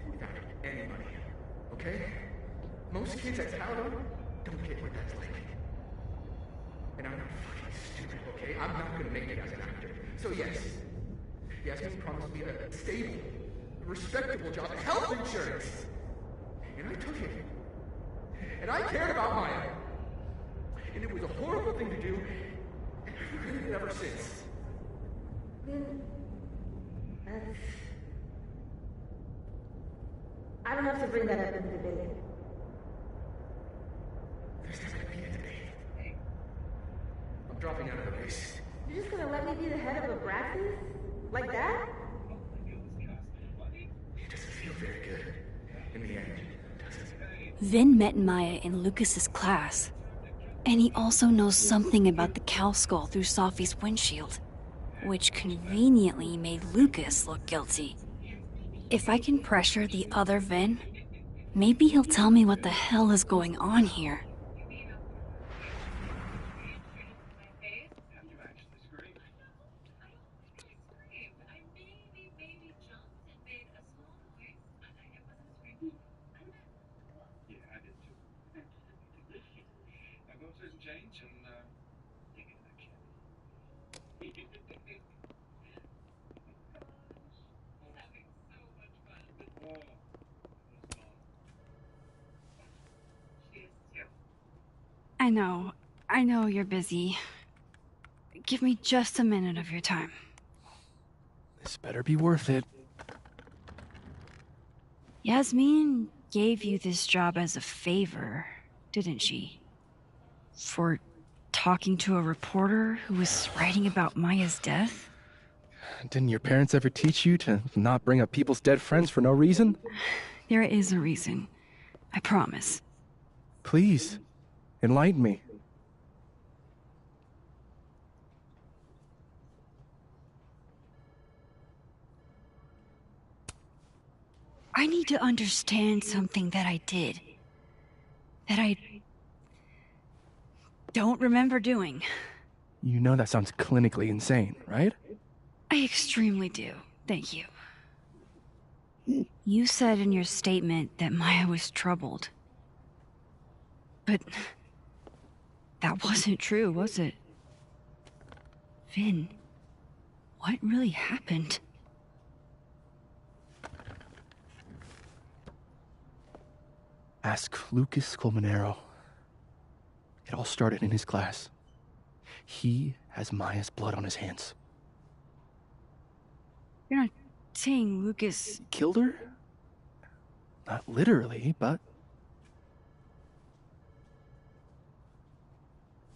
without any money, okay? Most kids at Paladon don't get what that's like. And I'm not fucking stupid, okay? I'm not gonna make it as an actor. So yes, Yasmin promised me a stable, respectable job, health insurance. And I took it. And I cared about Maya. And it was a horrible thing to do, and I've regretted it ever since. Then that's... I don't have to bring that up in the debate. There's not gonna be a debate. I'm dropping out of the race. You're just gonna let me be the head of Abraxas? Like that? It doesn't feel very good. In the end, does it? Vin met Maya in Lucas's class. And he also knows something about the cow skull through Sophie's windshield, which conveniently made Lucas look guilty. If I can pressure the other Vin, maybe he'll tell me what the hell is going on here. I know you're busy. Give me just a minute of your time. This better be worth it. Yasmin gave you this job as a favor, didn't she? For talking to a reporter who was writing about Maya's death? Didn't your parents ever teach you to not bring up people's dead friends for no reason? There is a reason. I promise. Please, enlighten me. I need to understand something that I did. That I don't remember doing. You know that sounds clinically insane, right? I extremely do. Thank you. You said in your statement that Maya was troubled. But that wasn't true, was it? Vin, what really happened? Ask Lucas Colmenero. It all started in his class. He has Maya's blood on his hands. You're not saying Lucas Killed her? Not literally, but...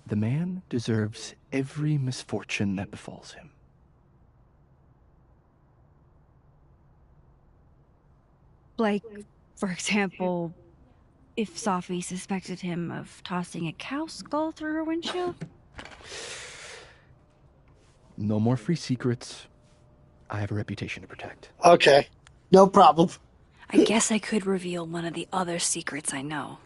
The man deserves every misfortune that befalls him. Like, for example, if Safi suspected him of tossing a cow skull through her windshield? No more free secrets. I have a reputation to protect. Okay, no problem. I guess I could reveal one of the other secrets I know.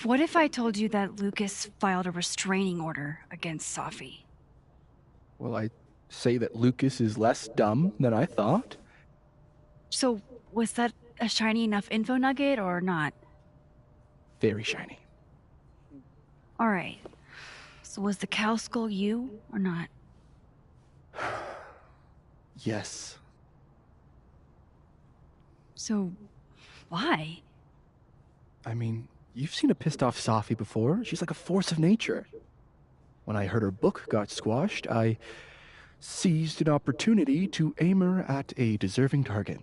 What if I told you that Lucas filed a restraining order against Safi? Will I say that Lucas is less dumb than I thought? So, was that a shiny enough info nugget or not? Very shiny. Alright. So was the cow skull you or not? Yes. So, why? I mean, you've seen a pissed off Safi before. She's like a force of nature. When I heard her book got squashed, I seized an opportunity to aim her at a deserving target.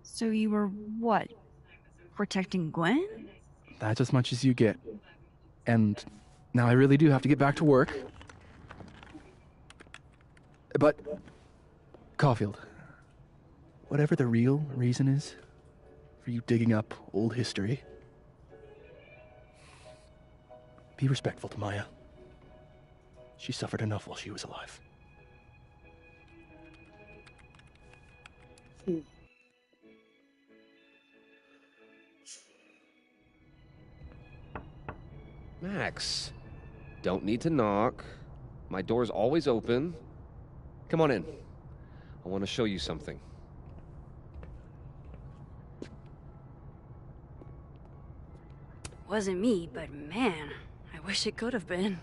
So you were, what, protecting Gwen? That's as much as you get. And now I really do have to get back to work. But, Caulfield, whatever the real reason is for you digging up old history, be respectful to Maya. She suffered enough while she was alive. Max, don't need to knock. My door's always open. Come on in. I want to show you something. Wasn't me, but man, I wish it could have been.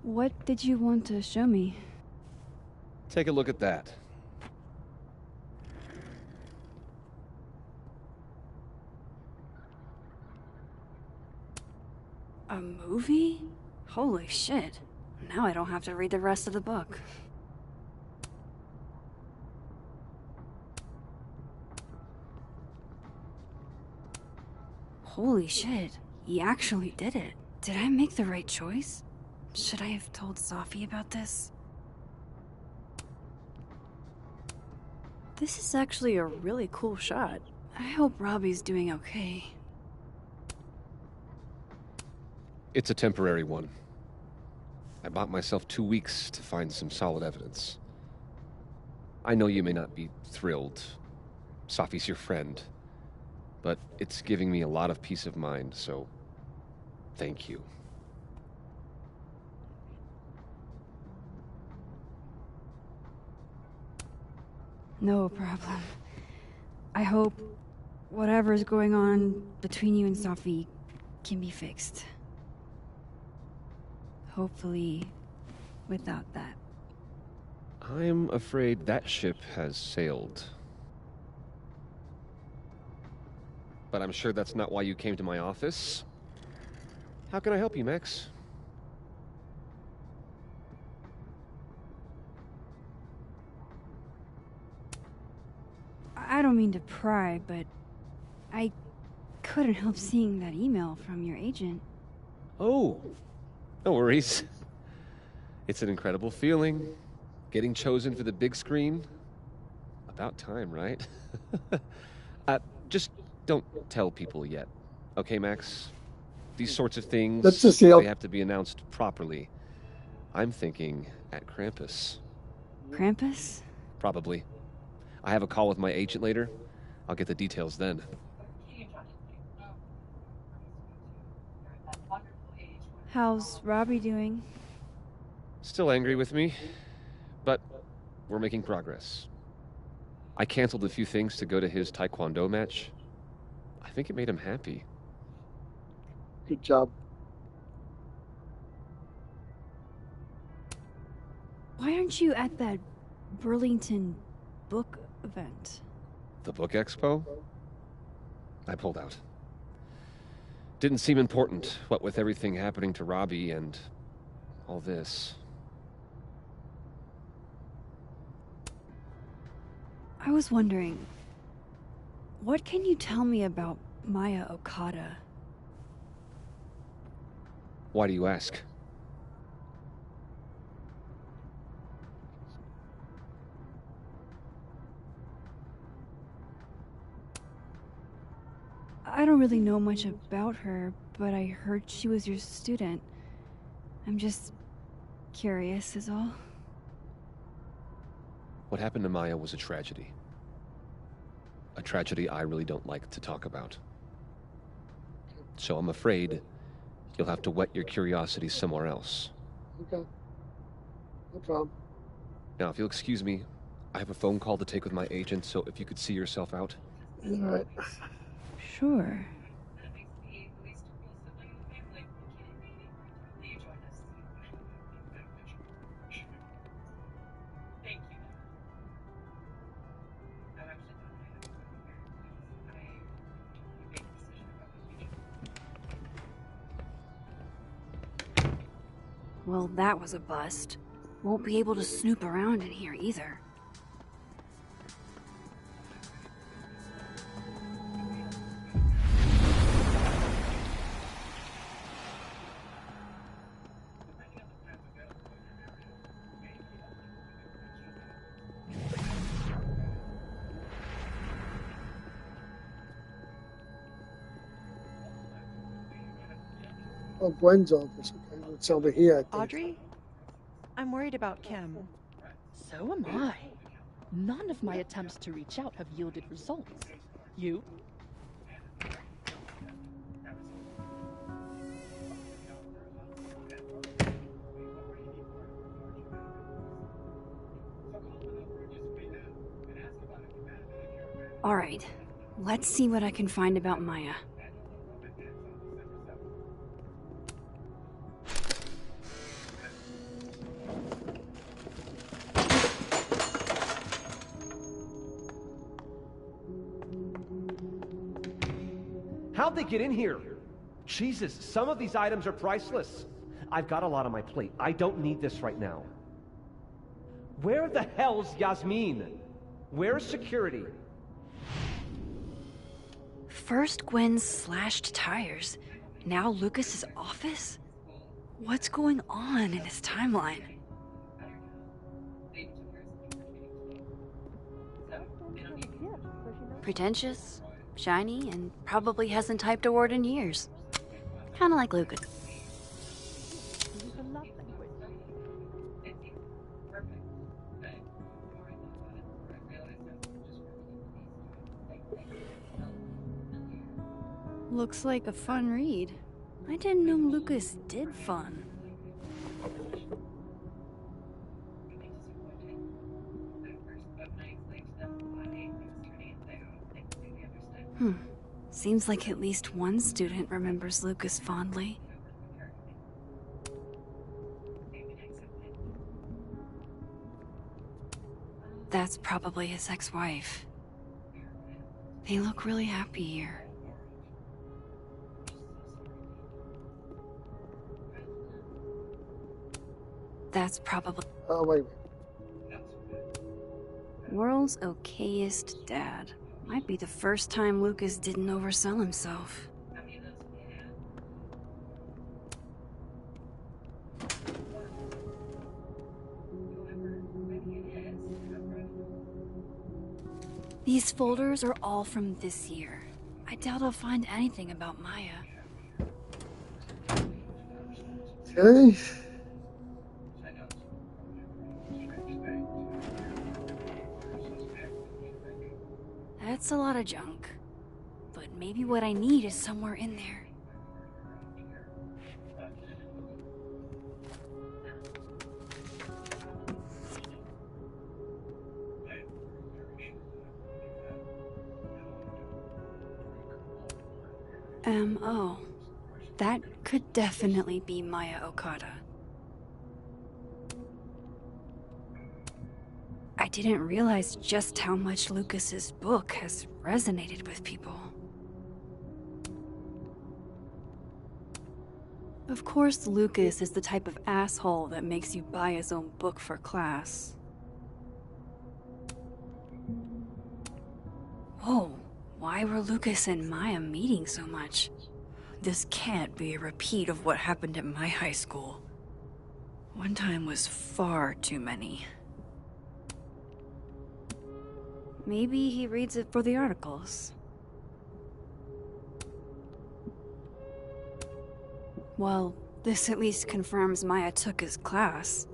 What did you want to show me? Take a look at that. A movie? Holy shit. Now I don't have to read the rest of the book. Holy shit, he actually did it. Did I make the right choice? Should I have told Safi about this? This is actually a really cool shot. I hope Robbie's doing okay. It's a temporary one. I bought myself 2 weeks to find some solid evidence. I know you may not be thrilled. Safi's your friend. But it's giving me a lot of peace of mind, so thank you. No problem. I hope whatever's going on between you and Safi can be fixed. Hopefully, without that. I'm afraid that ship has sailed. But I'm sure that's not why you came to my office. How can I help you, Max? I don't mean to pry, but I couldn't help seeing that email from your agent. Oh, no worries. It's an incredible feeling. Getting chosen for the big screen. About time, right? Just don't tell people yet. Okay, Max? These sorts of things, Let's just yell. they have to be announced properly. I'm thinking at Krampus. Krampus? Probably. I have a call with my agent later. I'll get the details then. How's Robbie doing? Still angry with me, but we're making progress. I canceled a few things to go to his taekwondo match. I think it made him happy. Good job. Why aren't you at that Burlington book event? The book expo? I pulled out. Didn't seem important, what with everything happening to Robbie and all this. I was wondering, what can you tell me about Maya Okada? Why do you ask? I don't really know much about her, but I heard she was your student. I'm just curious is all. What happened to Maya was a tragedy. A tragedy I really don't like to talk about. So I'm afraid you'll have to whet your curiosity somewhere else. Okay. No problem. Now, if you'll excuse me, I have a phone call to take with my agent, so if you could see yourself out. All right. Sure. Well, that was a bust. Won't be able to snoop around in here either. Oh, Gwen's office. Okay, it's over here, I think. Audrey? I'm worried about Kim. So am I. None of my attempts to reach out have yielded results. You? All right, let's see what I can find about Maya. How'd they get in here? Jesus, some of these items are priceless. I've got a lot on my plate. I don't need this right now. Where the hell's Yasmin? Where's security? First Gwen's slashed tires, now Lucas's office? What's going on in his timeline? Pretentious, shiny, and probably hasn't typed a word in years. Kinda like Lucas. Looks like a fun read. I didn't know Lucas did fun. Seems like at least one student remembers Lucas fondly. That's probably his ex-wife. They look really happy here. That's probably... Oh, wait. World's okayest dad. Might be the first time Lucas didn't oversell himself. These folders are all from this year. I doubt I'll find anything about Maya. Okay. That's a lot of junk. But maybe what I need is somewhere in there. M.O. That could definitely be Maya Okada. I didn't realize just how much Lucas's book has resonated with people. Of course, Lucas is the type of asshole that makes you buy his own book for class. Whoa, why were Lucas and Maya meeting so much? This can't be a repeat of what happened at my high school. One time was far too many. Maybe he reads it for the articles. Well, this at least confirms Maya took his class.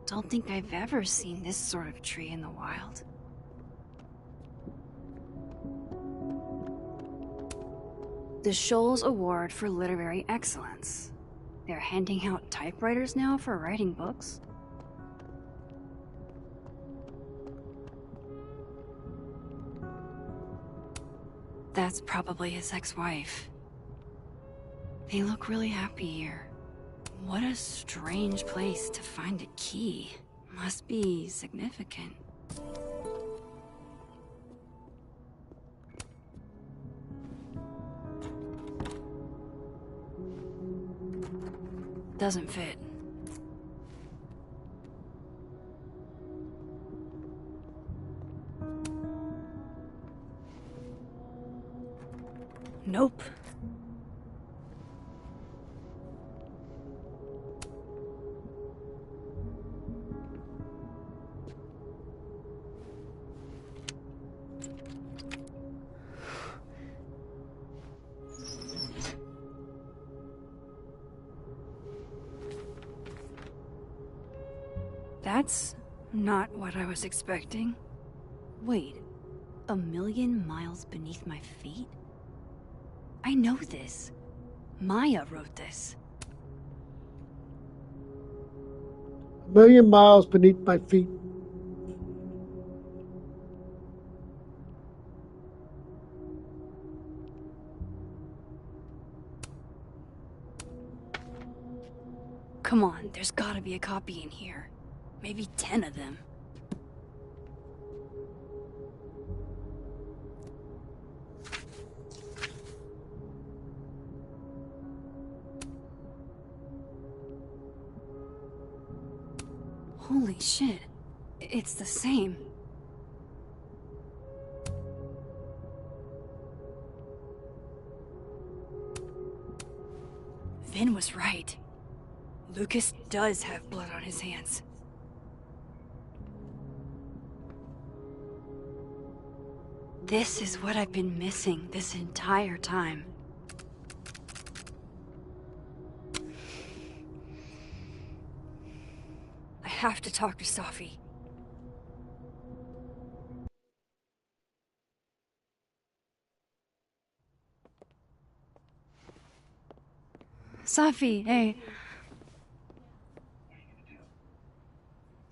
Don't think I've ever seen this sort of tree in the wild. The Shoals Award for Literary Excellence. They're handing out typewriters now for writing books. That's probably his ex-wife. They look really happy here. What a strange place to find a key. Must be significant. Doesn't fit. Nope. That's not what I was expecting. Wait, 1,000,000 miles beneath my feet? I know this. Maya wrote this. 1,000,000 miles beneath my feet. Come on, there's gotta be a copy in here. Maybe 10 of them. Holy shit. It's the same. Vin was right. Lucas does have blood on his hands. This is what I've been missing this entire time. I have to talk to Safi. Safi, hey.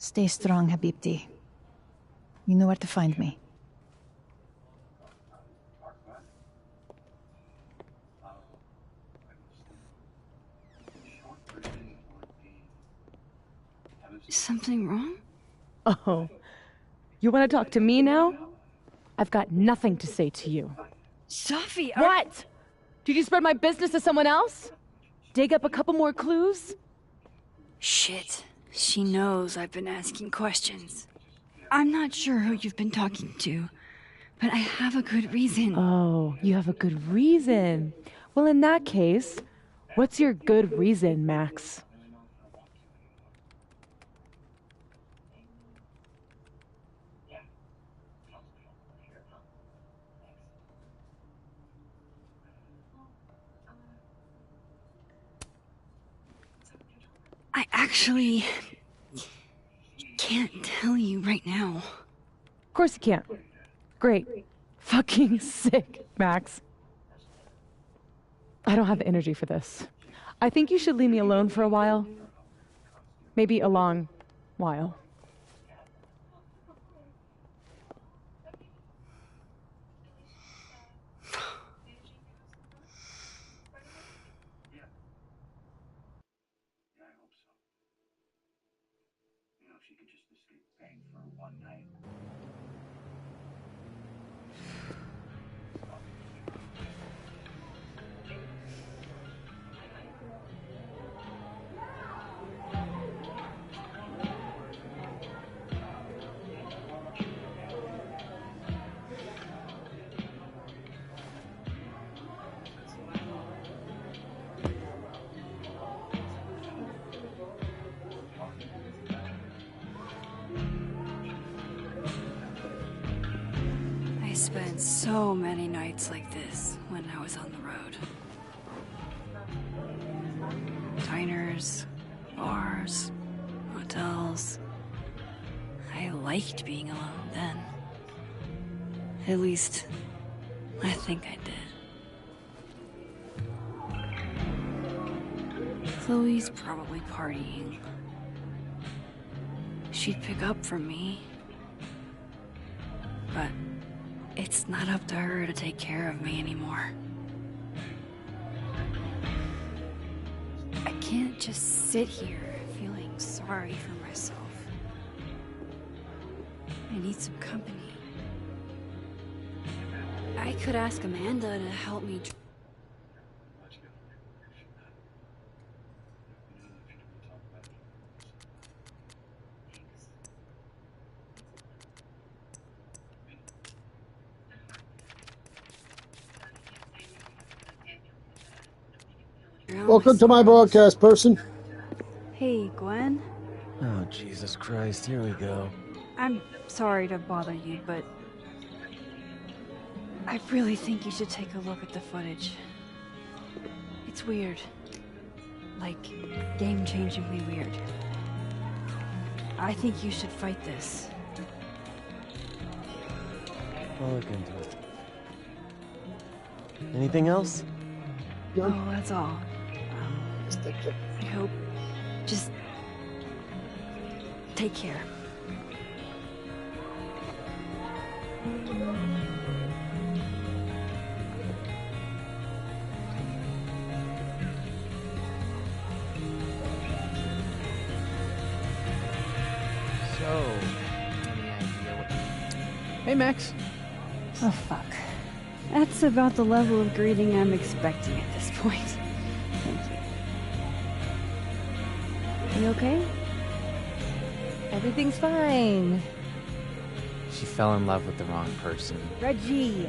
Stay strong, Habibti. You know where to find me. Is something wrong? Oh, you want to talk to me now? I've got nothing to say to you. Safi, What? Did you spread my business to someone else? Dig up a couple more clues? Shit. She knows I've been asking questions. I'm not sure who you've been talking to, but I have a good reason. Oh, you have a good reason. Well, in that case, what's your good reason, Max? I actually can't tell you right now. Of course you can't. Great. Fucking sick, Max. I don't have the energy for this. I think you should leave me alone for a while. Maybe a long while. I spent so many nights like this when I was on the road. Diners, bars, hotels. I liked being alone then. At least, I think I did. Chloe's probably partying. She'd pick up from me. But it's not up to her to take care of me anymore. I can't just sit here feeling sorry for myself. I need some company. I could ask Amanda to help me. Welcome to my broadcast, person. Hey, Gwen. Oh, Jesus Christ, here we go. I'm sorry to bother you, but I really think you should take a look at the footage. It's weird. Like, game-changingly weird. I think you should fight this. I'll look into it. Anything else? Oh, that's all. I hope. Just take care. Hey, Max. Oh, fuck. That's about the level of greeting I'm expecting at this point. Thank you. You okay? Everything's fine. She fell in love with the wrong person. Reggie,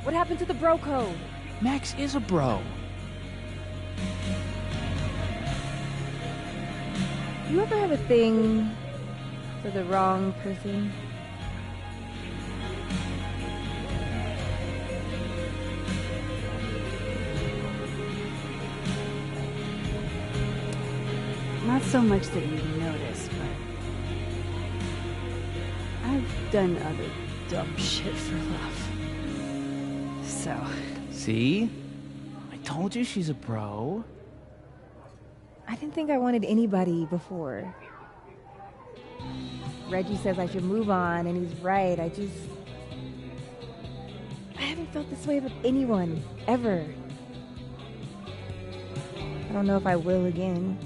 what happened to the bro code? Max is a bro. You ever have a thing for the wrong person? Not so much that you notice, but I've done other dumb shit for love. So. See? I told you she's a bro. I didn't think I wanted anybody before. Reggie says I should move on, and he's right. I haven't felt this way with anyone, ever. I don't know if I will again.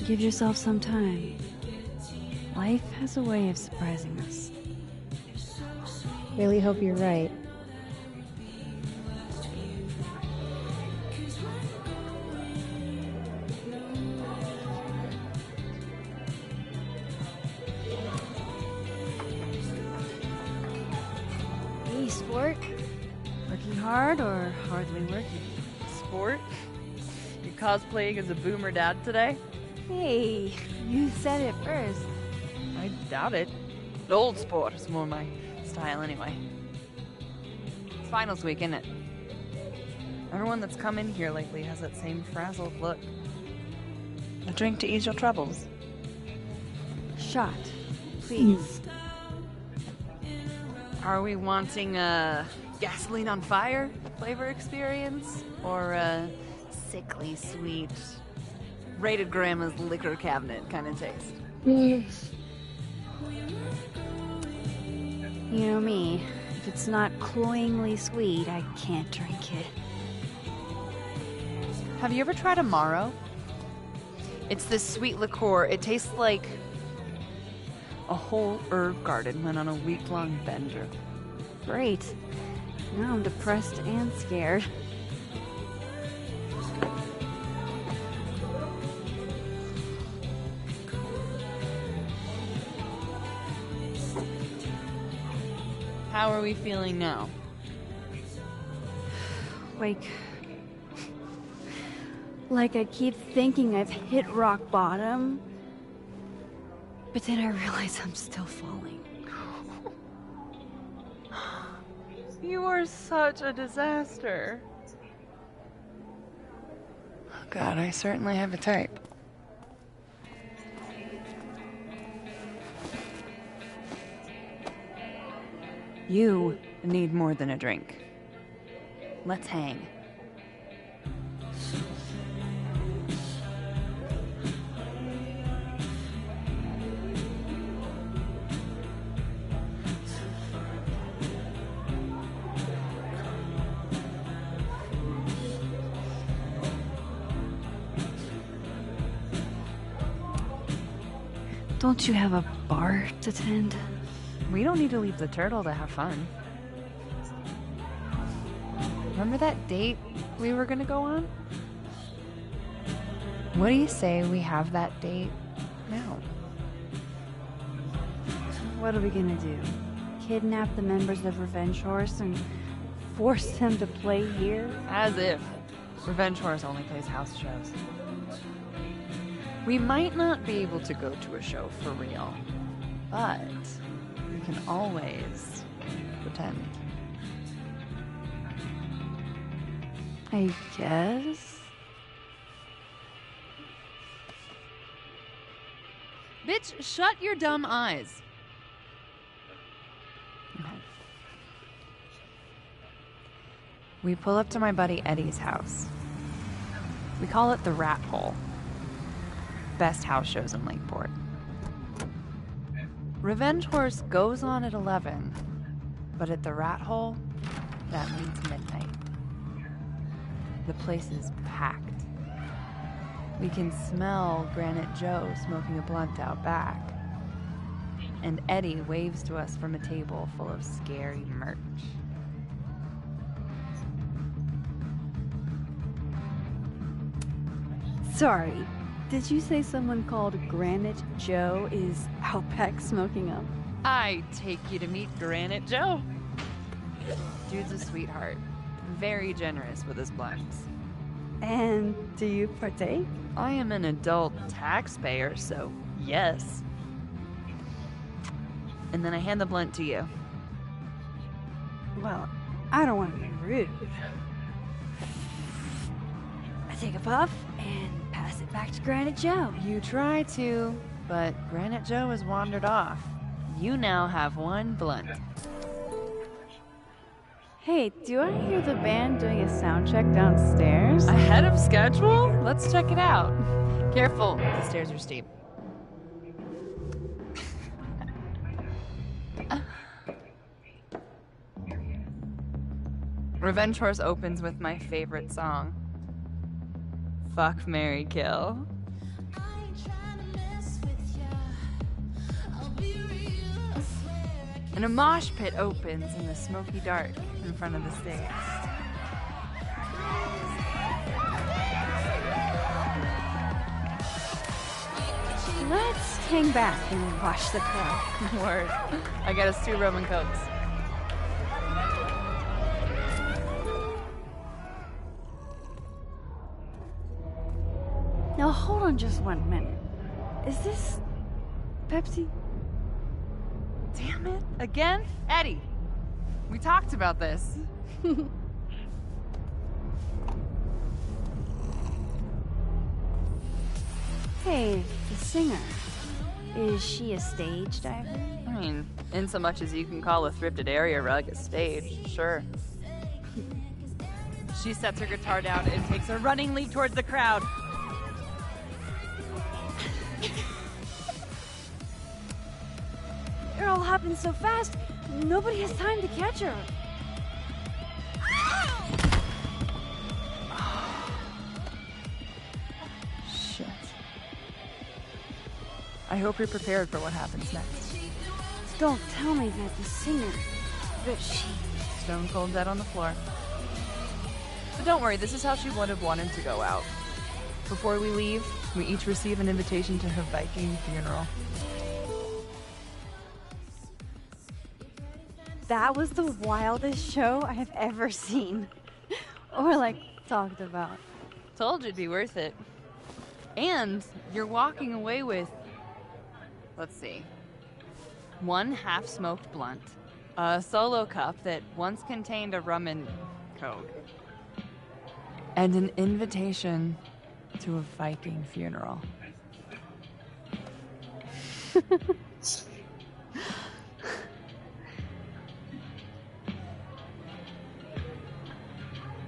Give yourself some time. Life has a way of surprising us. Really hope you're right. Hey, sport. Working hard or hardly working? Sport? You cosplaying as a boomer dad today? Hey, you said it first. I doubt it. Old sport is more my style anyway. It's finals week, isn't it? Everyone that's come in here lately has that same frazzled look. A drink to ease your troubles. Shot, please. Are we wanting a gasoline on fire flavor experience? Or a sickly sweet, rated grandma's liquor cabinet kind of taste? You know me. If it's not cloyingly sweet, I can't drink it. Have you ever tried Amaro? It's this sweet liqueur. It tastes like a whole herb garden went on a week-long bender. Great. Now I'm depressed and scared. How are we feeling now? Like I keep thinking I've hit rock bottom, but then I realize I'm still falling. You are such a disaster. Oh God, I certainly have a type. You need more than a drink. Let's hang. Don't you have a bar to tend? We don't need to leave the turtle to have fun. Remember that date we were gonna go on? What do you say we have that date now? What are we gonna do? Kidnap the members of Revenge Horse and force them to play here? As if. Revenge Horse only plays house shows. We might not be able to go to a show for real, but we can always pretend. I guess. Bitch, shut your dumb eyes. We pull up to my buddy Eddie's house. We call it the Rat Hole. Best house shows in Lakeport. Revenge Horse goes on at 11, but at the Rat Hole, that means midnight. The place is packed. We can smell Granite Joe smoking a blunt out back. And Eddie waves to us from a table full of scary merch. Sorry, did you say someone called Granite Joe is out back smoking up? I take you to meet Granite Joe. Dude's a sweetheart. Very generous with his blunts. And do you partake? I am an adult taxpayer, so yes. And then I hand the blunt to you. Well, I don't want to be rude. I take a puff and pass it back to Granite Joe. You try to, but Granite Joe has wandered off. You now have one blunt. Hey, do I hear the band doing a sound check downstairs? Ahead of schedule? Let's check it out. Careful, the stairs are steep. Revenge Horse opens with my favorite song. Fuck, Marry, Kill. And a mosh pit opens in the smoky dark in front of the stage. Let's hang back and watch the crowd. Word. I got us 2 Roman Cokes. Now hold on just 1 minute. Is this Pepsi? Damn it. Again? Eddie, we talked about this. Hey, the singer. Is she a stage diver? I mean, in so much as you can call a thrifted area rug a stage, sure. She sets her guitar down and takes a running leap towards the crowd. It all happened so fast, nobody has time to catch her. Shit. I hope you're prepared for what happens next. Don't tell me that the singer, that she... Stone cold dead on the floor. But don't worry, this is how she would have wanted to go out. Before we leave, we each receive an invitation to her Viking funeral. That was the wildest show I have ever seen. Or, like, talked about. Told you it'd be worth it. And you're walking away with, let's see, 1 half-smoked blunt, a solo cup that once contained a rum and coke, and an invitation to a Viking funeral.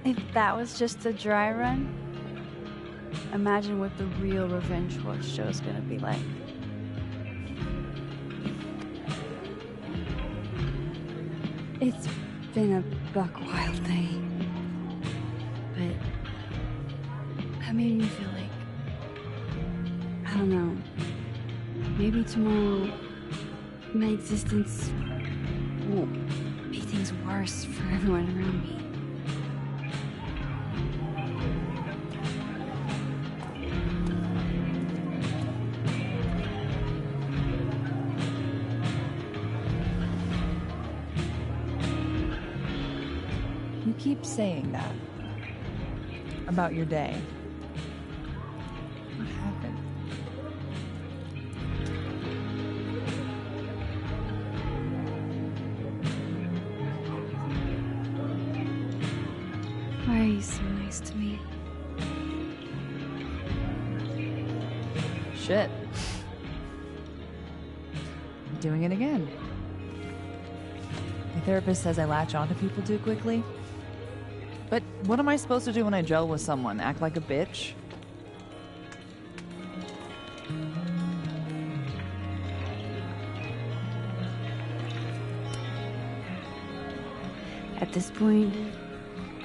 If that was just a dry run, imagine what the real Revenge Horse show is gonna be like. It's been a buck wild day, but that made me feel like, I don't know, maybe tomorrow my existence will make things worse for everyone around me. You keep saying that about your day. What happened? Why are you so nice to me? Shit. Doing it again. My therapist says I latch onto people too quickly. But what am I supposed to do when I gel with someone? Act like a bitch? At this point,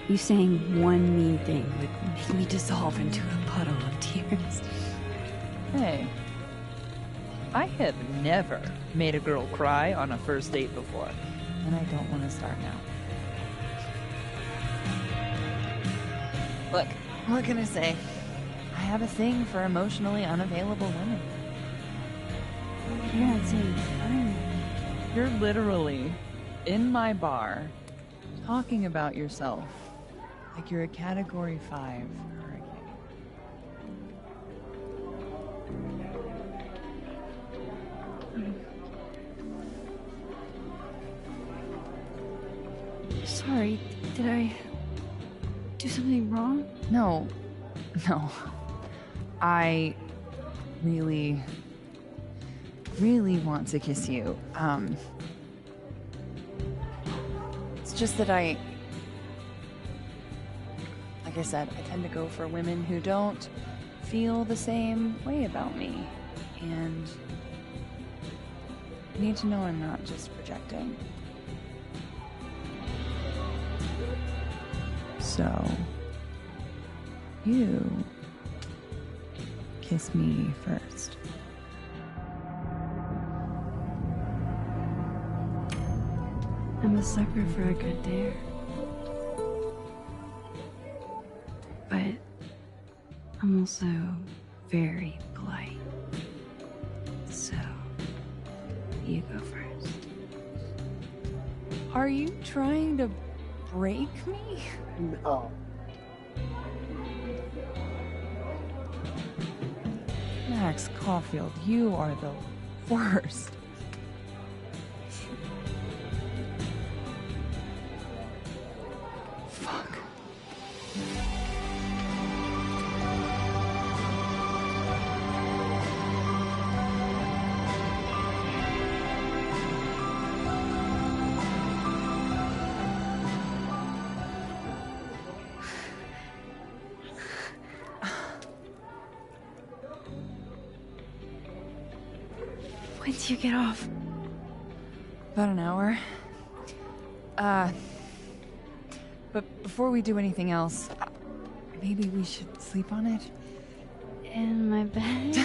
You saying one mean thing would make me dissolve into a puddle of tears. Hey, I have never made a girl cry on a first date before, and I don't want to start now. Look, what can I say? I have a thing for emotionally unavailable women. You're not saying I'm... You're literally in my bar talking about yourself like you're a Category 5 hurricane. Sorry, did I do something wrong? No. I really want to kiss you. It's just that like I said, I tend to go for women who don't feel the same way about me. And I need to know I'm not just projecting. So, you kiss me first. I'm a sucker for a good dare. But I'm also very polite. So, you go first. Are you trying to break me? No. Max Caulfield, you are the worst. Fuck. When do you get off? About an hour. But before we do anything else, maybe we should sleep on it? In my bed?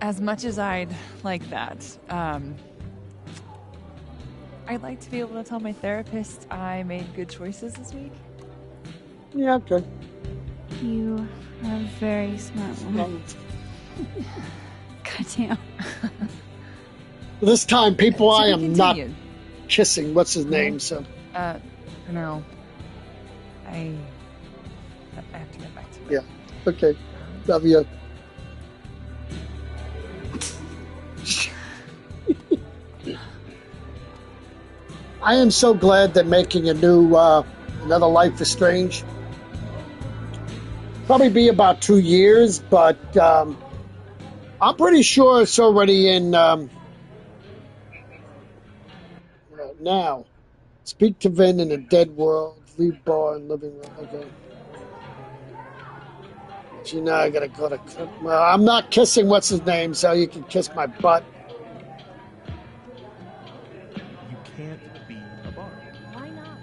As much as I'd like that, I'd like to be able to tell my therapist I made good choices this week. Yeah, okay. You are a very smart woman. Goddamn. This time, people, To I be am not continued. kissing. What's his name? So For now, I have to get back to it. yeah, okay. Love you. I am so glad they're making a new another Life is Strange. Probably be about 2 years, but I'm pretty sure it's already in now. Speak to Vin in a dead world, reborn, living room. Okay. But you know I gotta go to. Well, I'm not kissing what's his name, so you can kiss my butt. You can't be a bar. Why not?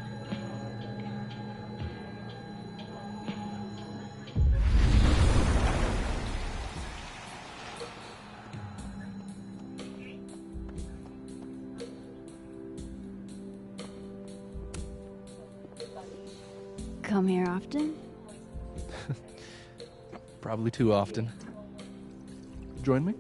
Come here often? Probably too often. Join me?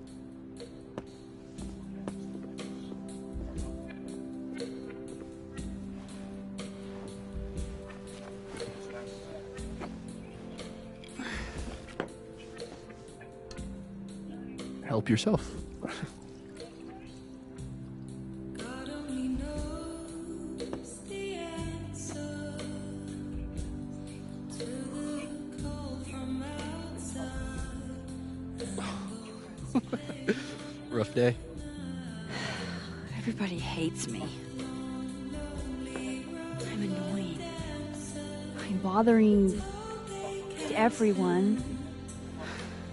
Help yourself. Rough day. Everybody hates me. I'm annoying. I'm bothering everyone.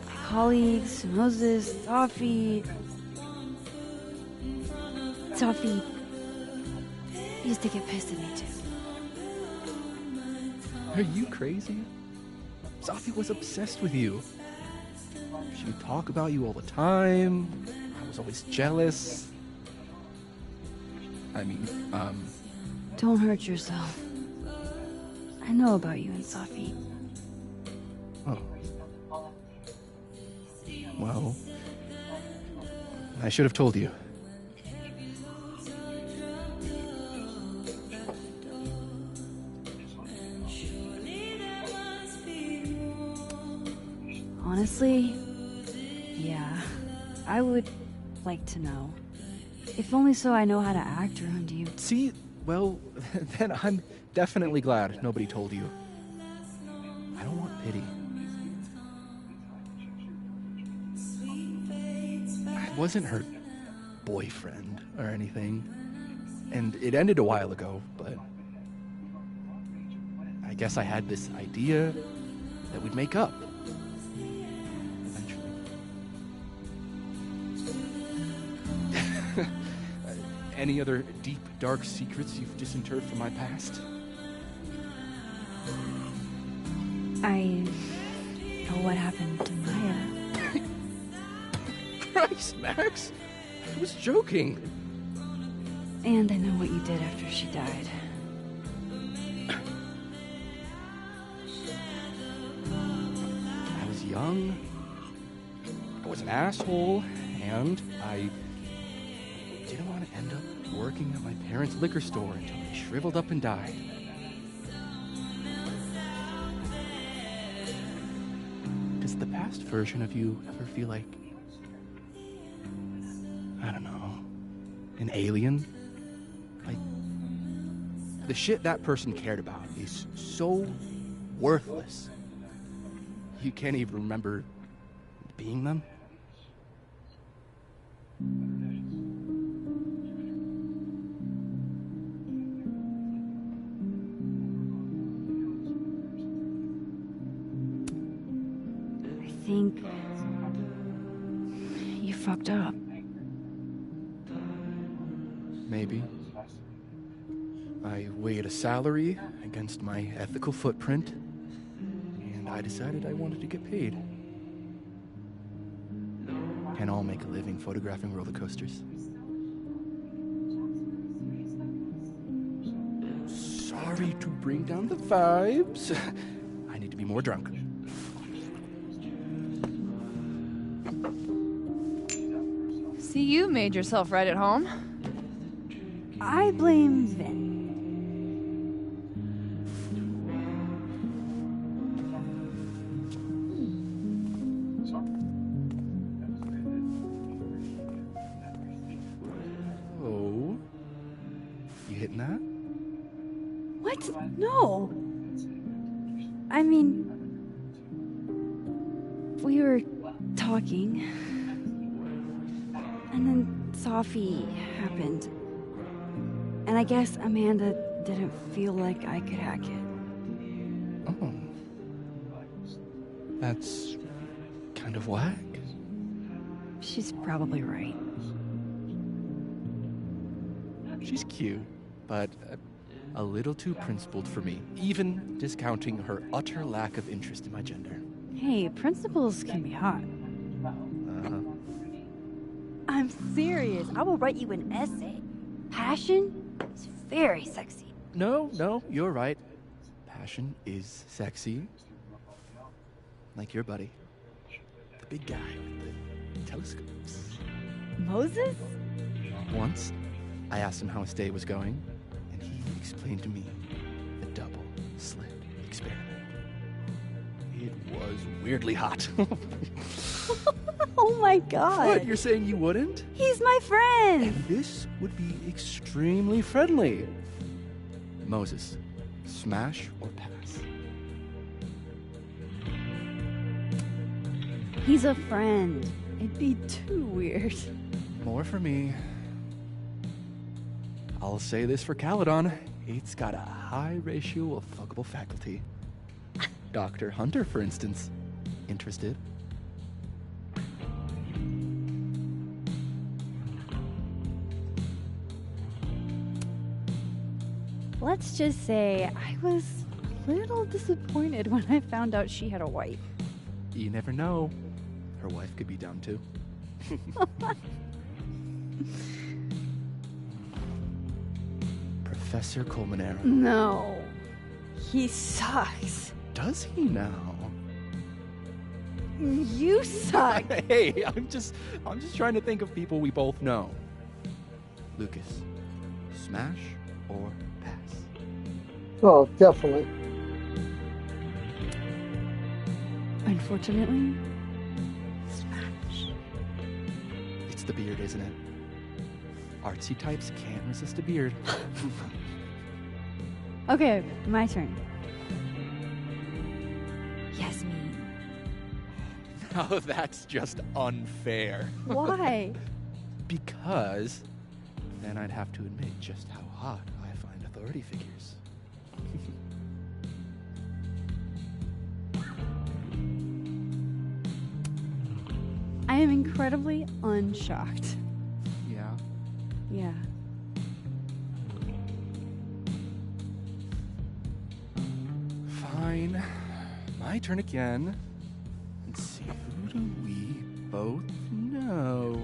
My colleagues, Moses, Safi. Safi used to get pissed at me too. Are you crazy? Safi was obsessed with you. She would talk about you all the time. I was always jealous. I mean, Don't hurt yourself. I know about you and Safi. Oh. Well, I should have told you. Honestly, yeah, I would like to know. If only so I know how to act around you. See, well, then I'm definitely glad nobody told you. I don't want pity. I wasn't her boyfriend or anything, and it ended a while ago, but I guess I had this idea that we'd make up. Any other deep, dark secrets you've disinterred from my past? I know what happened to Maya. Christ, Max! I was joking. And I know what you did after she died. I was young, I was an asshole, and I didn't want to end up working at my parents' liquor store until they shriveled up and died. Does the past version of you ever feel like, I don't know, an alien? Like, the shit that person cared about is so worthless. You can't even remember being them? I think you fucked up. Maybe. I weighed a salary against my ethical footprint, and I decided I wanted to get paid. Can't all make a living photographing roller coasters. Sorry to bring down the vibes. I need to be more drunk. See, you made yourself right at home. I blame Vin. Oh. You hitting that? What? No. I mean, we were talking, and then Safi happened. And I guess Amanda didn't feel like I could hack it. Oh. That's kind of whack. She's probably right. She's cute, but a little too principled for me, even discounting her utter lack of interest in my gender. Hey, principals can be hot. Uh-huh. I'm serious. I will write you an essay. Passion is very sexy. No, you're right. Passion is sexy. Like your buddy. The big guy with the telescopes. Moses? Once, I asked him how his day was going, and he explained to me the double slit experiment. It was weirdly hot. Oh my god. What, you're saying you wouldn't? He's my friend. And this would be extremely friendly. Moses, smash or pass? He's a friend. It'd be too weird. More for me. I'll say this for Caledon. It's got a high ratio of fuckable faculty. Dr. Hunter, for instance. Interested? Let's just say I was little disappointed when I found out she had a wife. You never know. Her wife could be dumb too. Professor Colmenero. No. He sucks. Does he now? You suck. Hey, I'm just trying to think of people we both know. Lucas, smash or pass? Oh, definitely. Unfortunately, smash. It's the beard, isn't it? Artsy types can't resist a beard. Okay, my turn. Yasmin. Oh, that's just unfair. Why? Because then I'd have to admit just how hot I find authority figures. I am incredibly unshocked. Yeah. Yeah. Fine. My turn again. Let's see, who do we both know?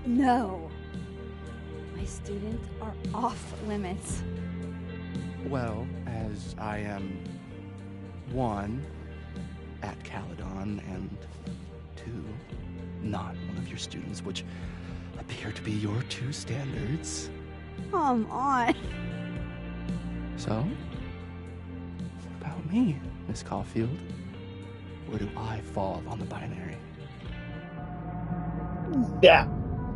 No. My students are off limits. Well, as I am 1 at Caledon and 2 not one of your students, which appear to be your 2 standards. Come on. So, what about me, Miss Caulfield? Where do I fall on the binary? Yeah,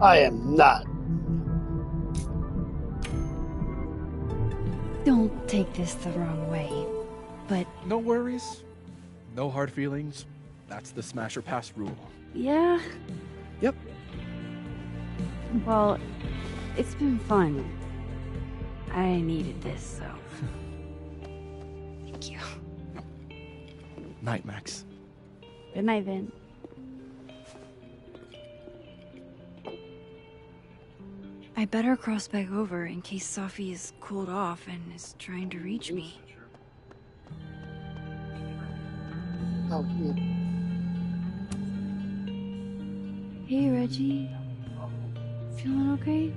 I am not. Don't take this the wrong way, but No worries. No hard feelings. That's the smash or pass rule. yeah. Yep. Well, it's been fun. I needed this, so. Thank you. Night, Max. Good night, Vin. I better cross back over in case Safi is cooled off and is trying to reach me. Oh, yeah. Hey, Reggie. Feeling okay?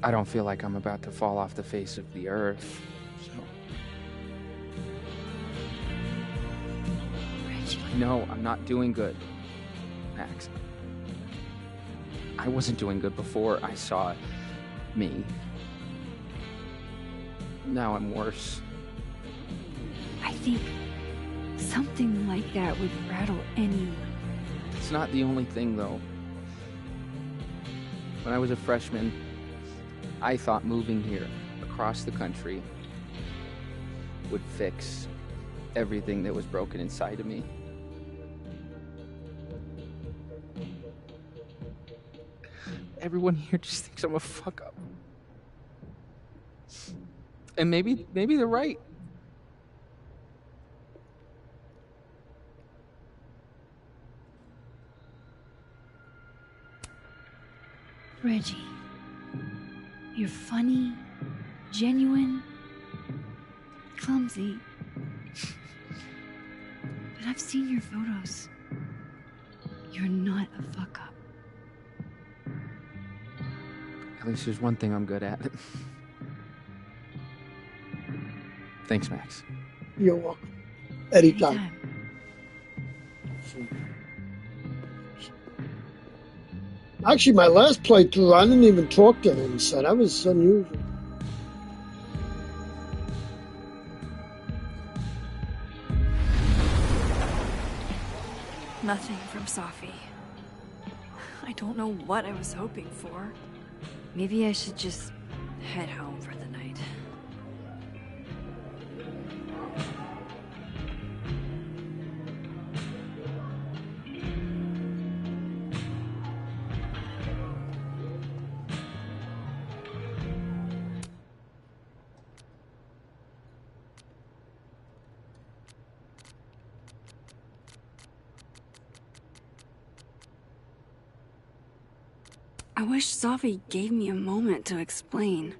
I don't feel like I'm about to fall off the face of the earth. Reggie. No, I'm not doing good, Max. I wasn't doing good before I saw me. Now I'm worse. I think something like that would rattle anyone. It's not the only thing, though. When I was a freshman, I thought moving here across the country would fix everything that was broken inside of me. Everyone here just thinks I'm a fuck up. And maybe they're right. Reggie, you're funny, genuine, clumsy. But I've seen your photos. You're not a fuck up. At least there's one thing I'm good at. Thanks, Max. You're welcome. Anytime. Actually, my last playthrough, I didn't even talk to him, so that was unusual. Nothing from Safi. I don't know what I was hoping for. Maybe I should just head home for the night. I wish Safi gave me a moment to explain.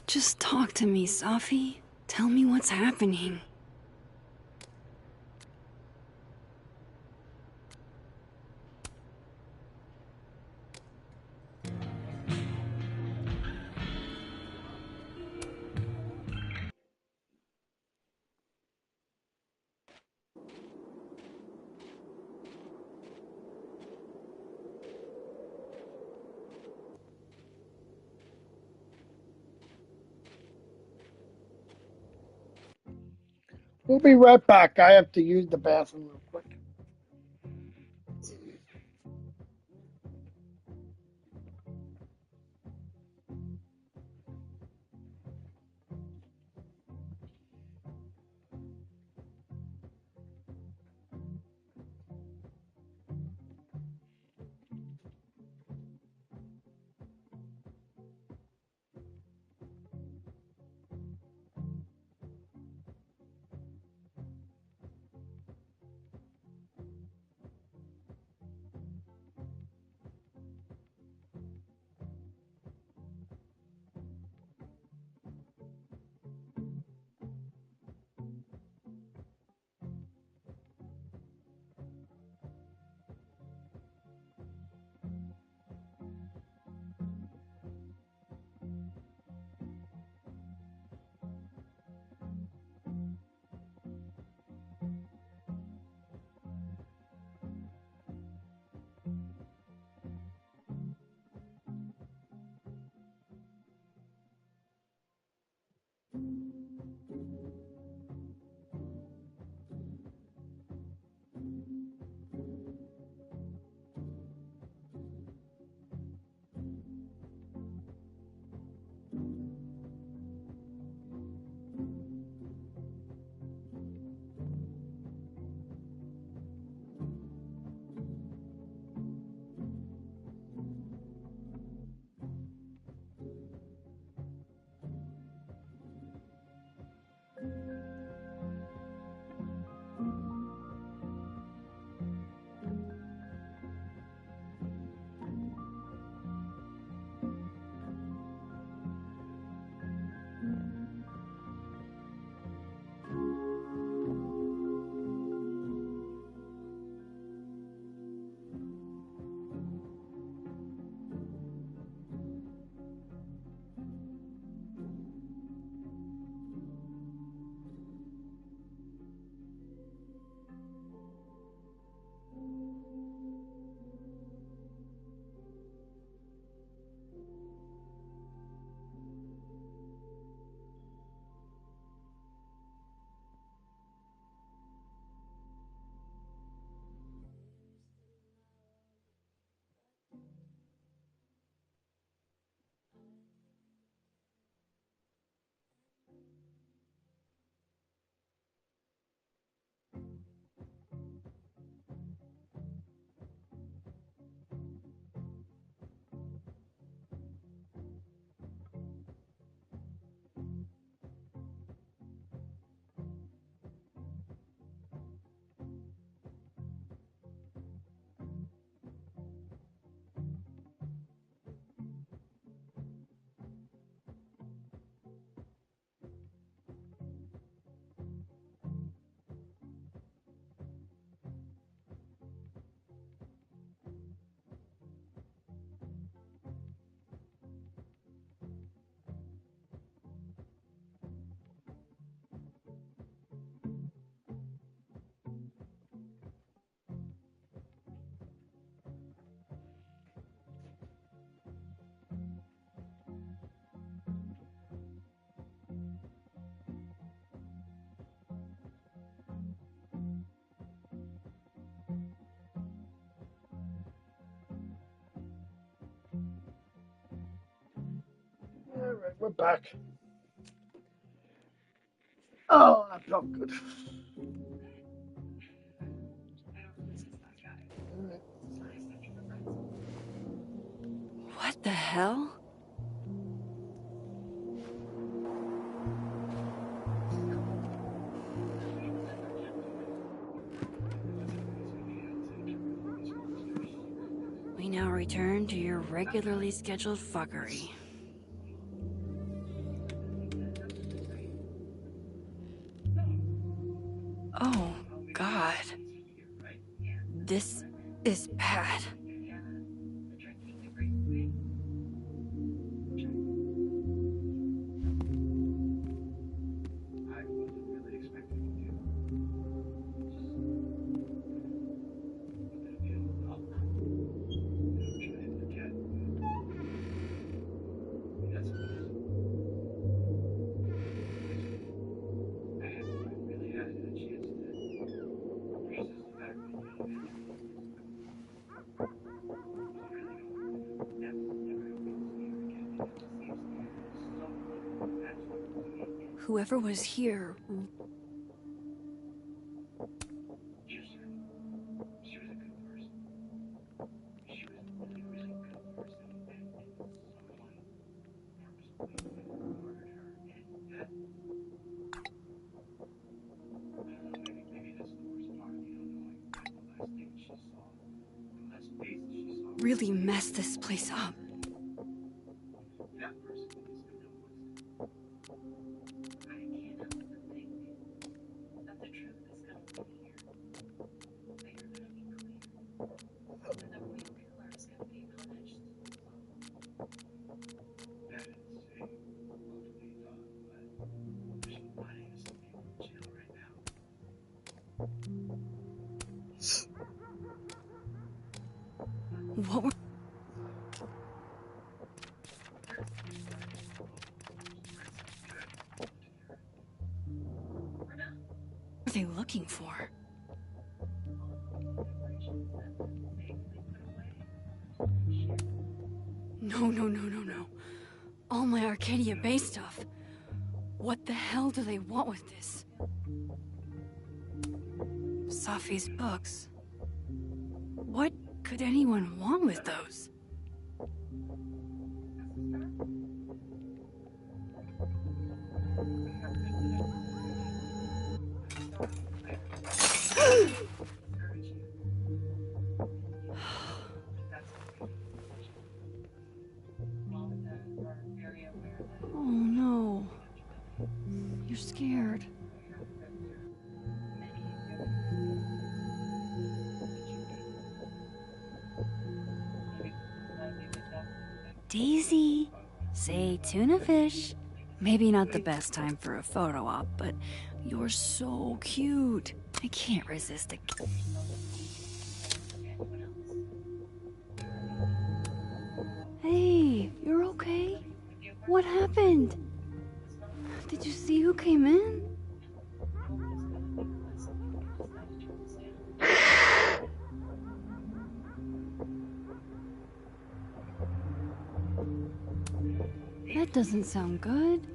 Just talk to me, Safi. Tell me what's happening. We'll be right back. I have to use the bathroom real quick. All right, we're back. Oh, that felt good. What the hell? We now return to your regularly scheduled fuckery. Oh, God. This is bad. Whoever was here. Really messed this place up. What were... are they looking for? No. All my Arcadia Bay stuff. What the hell do they want with this? Safi's books. What could anyone want with those? Oh no. You're scared. Daisy, say tuna fish. Maybe not the best time for a photo op, but you're so cute. I can't resist it. Hey, you're okay? What happened? Did you see who came in? That doesn't sound good.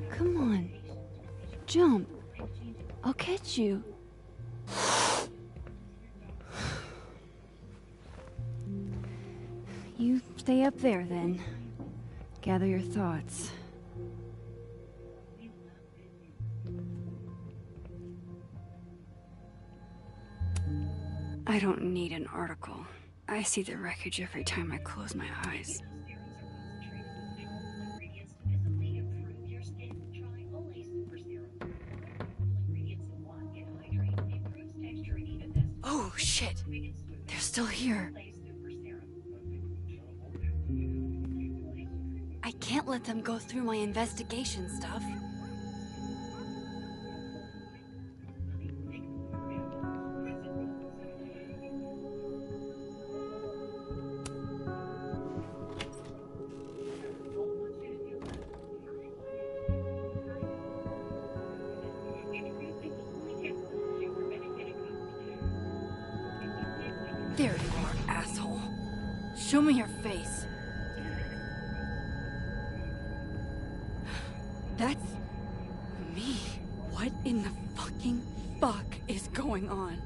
Come on. Jump. I'll catch you. You stay up there then. Gather your thoughts. I don't need an article. I see the wreckage every time I close my eyes. Oh, shit! They're still here. I can't let them go through my investigation stuff. There you are, asshole. Show me your face. That's me. What in the fucking fuck is going on?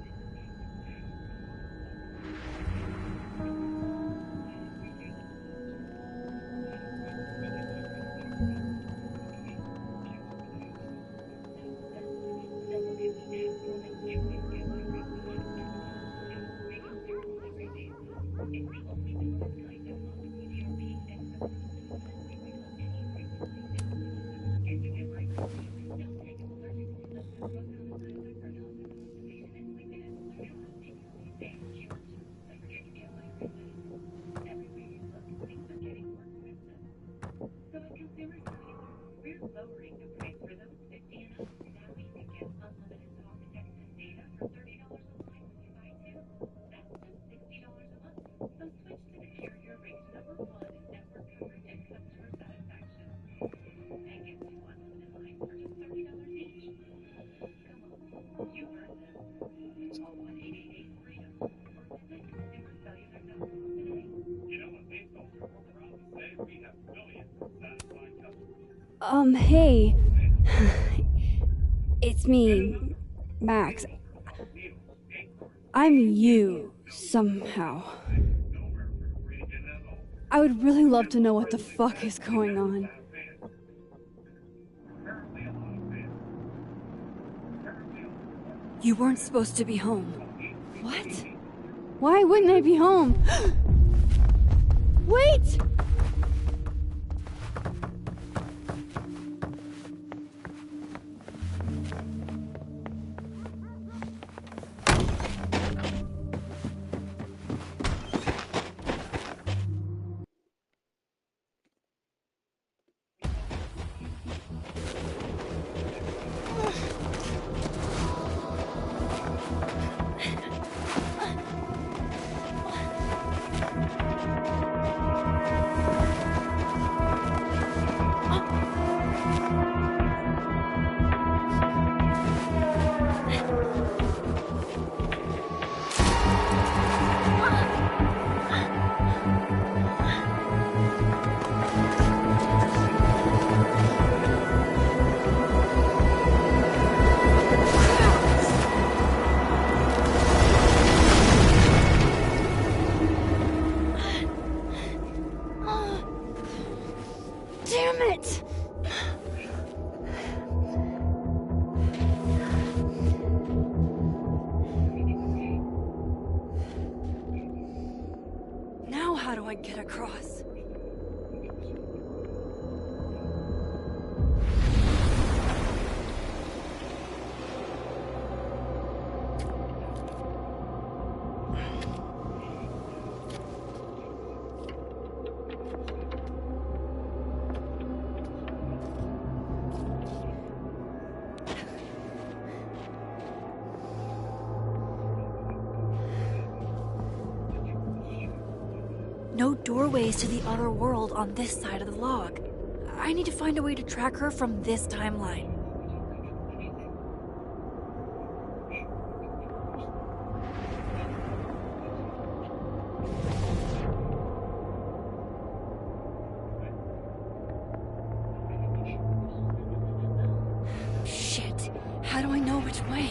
Hey. It's me, Max. I'm you, somehow. I would really love to know what the fuck is going on. You weren't supposed to be home. What? Why wouldn't I be home? Wait! Damn it! Now how do I get across? No doorways to the other world on this side of the log. I need to find a way to track her from this timeline. Shit. How do I know which way?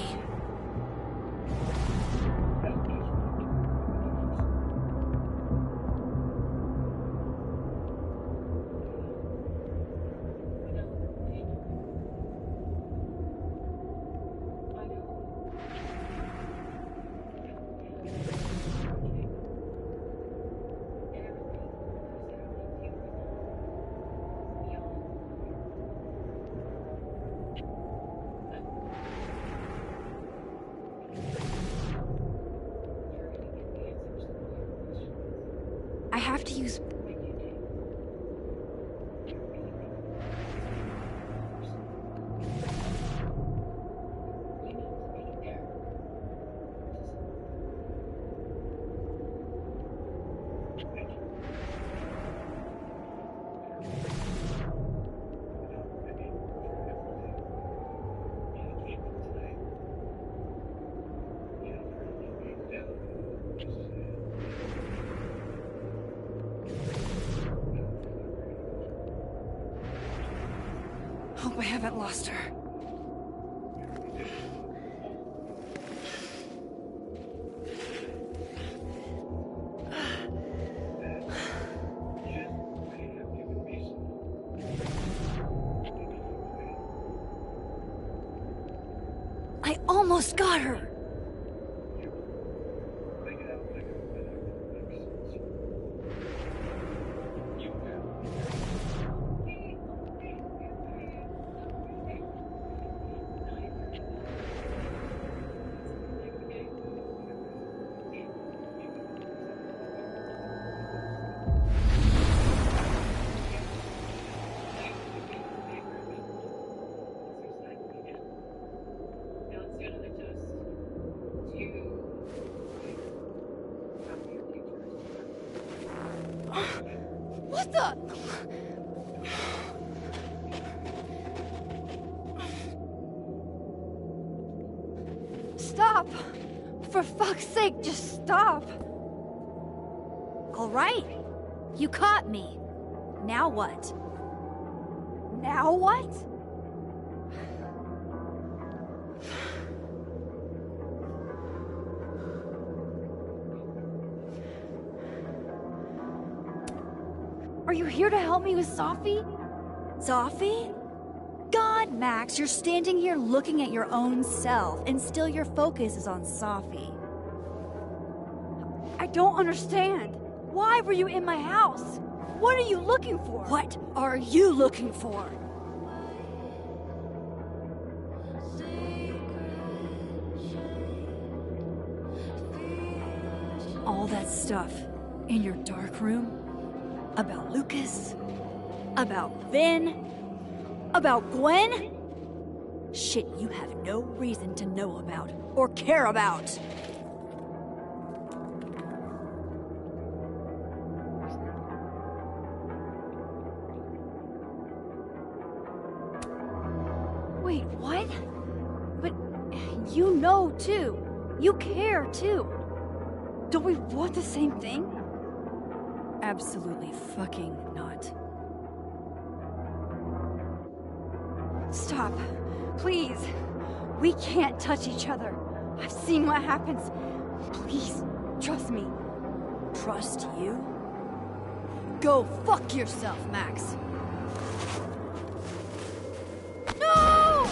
I have to use... Hope I haven't lost her. I almost got her! What the? Stop! For fuck's sake, just stop! All right. You caught me. Now what? Now what? Are you here to help me with Safi? Safi? God, Max, you're standing here looking at your own self, and still your focus is on Safi. I don't understand. Why were you in my house? What are you looking for? What are you looking for? All that stuff in your dark room about Lucas, about Vin, about Gwen? Shit you have no reason to know about or care about. Wait, what? But you know too. You care too. Don't we want the same thing? Absolutely fucking not. Stop. Please. We can't touch each other. I've seen what happens. Please, trust me. Trust you? Go fuck yourself, Max. No!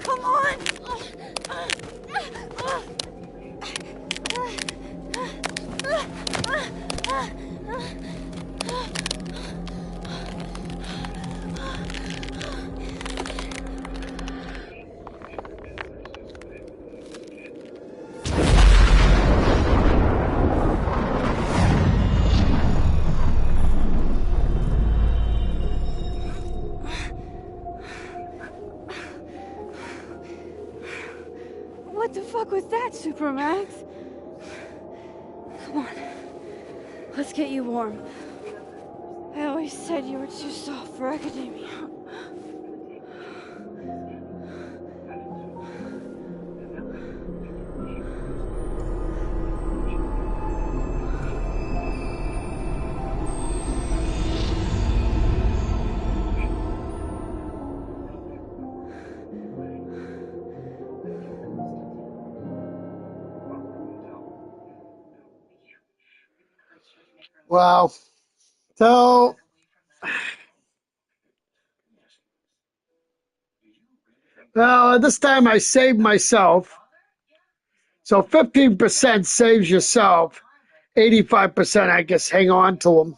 Come on! What the fuck was that, Supermax? Come on. Let's get you warm. I always said you were too soft for academia. Wow. So, well, this time I saved myself. So 15% saves yourself. 85%, I guess, hang on to them.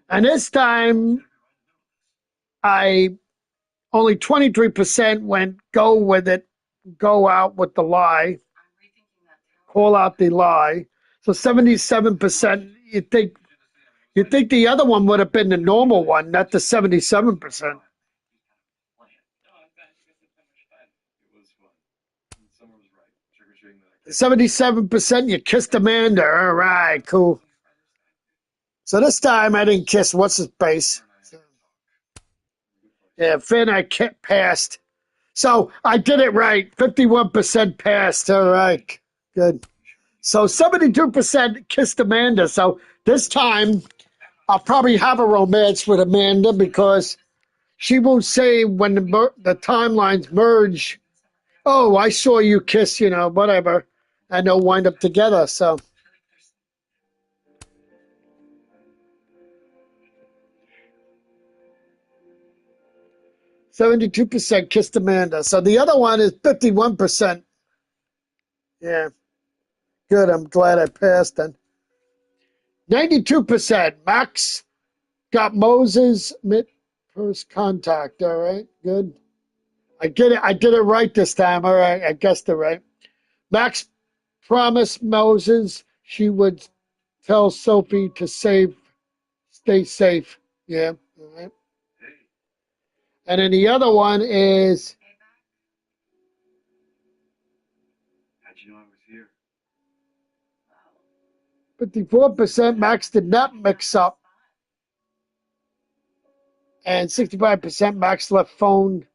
And this time, I only 23% went go with it, go out with the lie, call out the lie. So 77%, you think the other one would have been the normal one, not the 77%. 77%, you kissed Amanda. All right, cool. So this time I didn't kiss what's his face. Yeah, Finn, I passed. So I did it right. 51% passed. All right, good. So 72% kissed Amanda. So this time I'll probably have a romance with Amanda because she won't say when the timelines merge Oh, I saw you kiss, whatever. And they'll wind up together, so. %72% kissed Amanda. So the other one is 51%. Yeah. Good. I'm glad I passed then. 92%. Max got Moses first contact. All right. Good. I get it. I did it right this time. All right. I guessed it right. Max promised Moses she would tell Sophie to stay safe. Yeah. All right. And then the other one is. How'd you know I was here? 54% Max did not mix up. And 65% Max left phone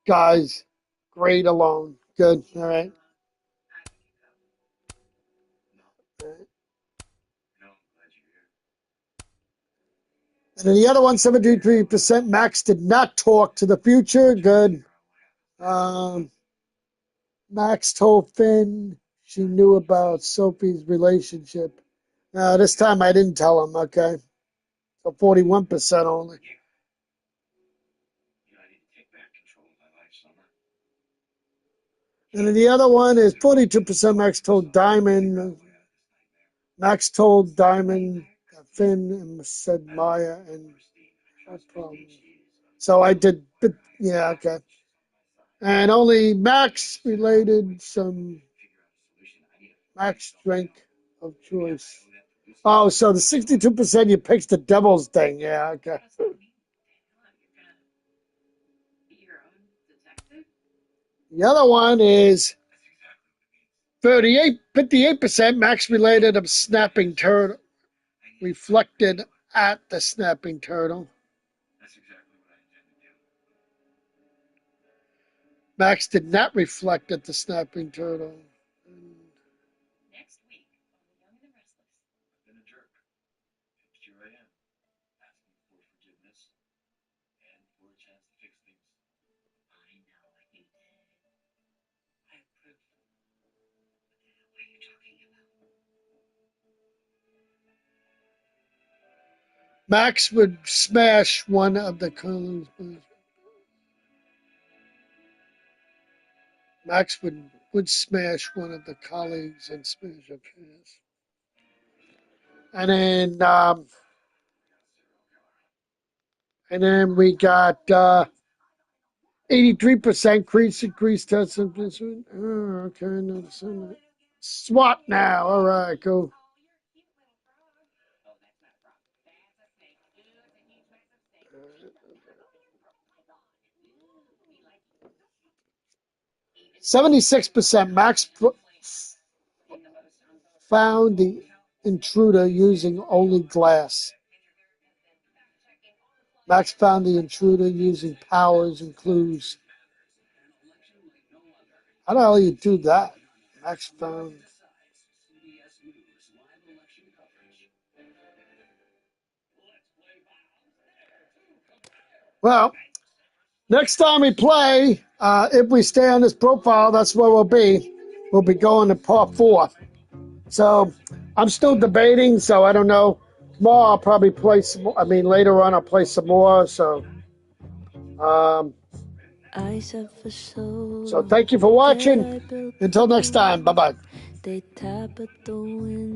guys grade alone. Good. All right. And then the other one, 73% Max did not talk to the future. Good. Max told Finn she knew about Sophie's relationship. This time I didn't tell him, okay? So 41% only. And then the other one is 42% Max told Diamond. Max told Diamond Finn said Maya and so I did, yeah, okay. And only Max related some Max drink of choice. Oh, so the 62% you picked the devil's thing, yeah, okay. The other one is 58% Max related of snapping turtle reflected at the snapping turtle. Max did not reflect at the snapping turtle. Next week on The Young and the Restless. I've been a jerk. And here I am, asking for forgiveness and for a chance to fix things. I know what you did. I have proof. What are you talking about? Max would smash one of the columns. Max would smash one of the colleagues and smash up his. And then we got 83% increased test. Oh, okay, no, SWAT now. All right, cool. %76% Max found the intruder using only glass. Max found the intruder using powers and clues. How the hell do you do that? Max found. Well, next time we play, if we stay on this profile, that's where we'll be. We'll be going to part 4. So I'm still debating, so I don't know. Tomorrow I'll probably play some more. I mean, later on I'll play some more. So, so thank you for watching. Until next time, bye-bye. They tap at the window.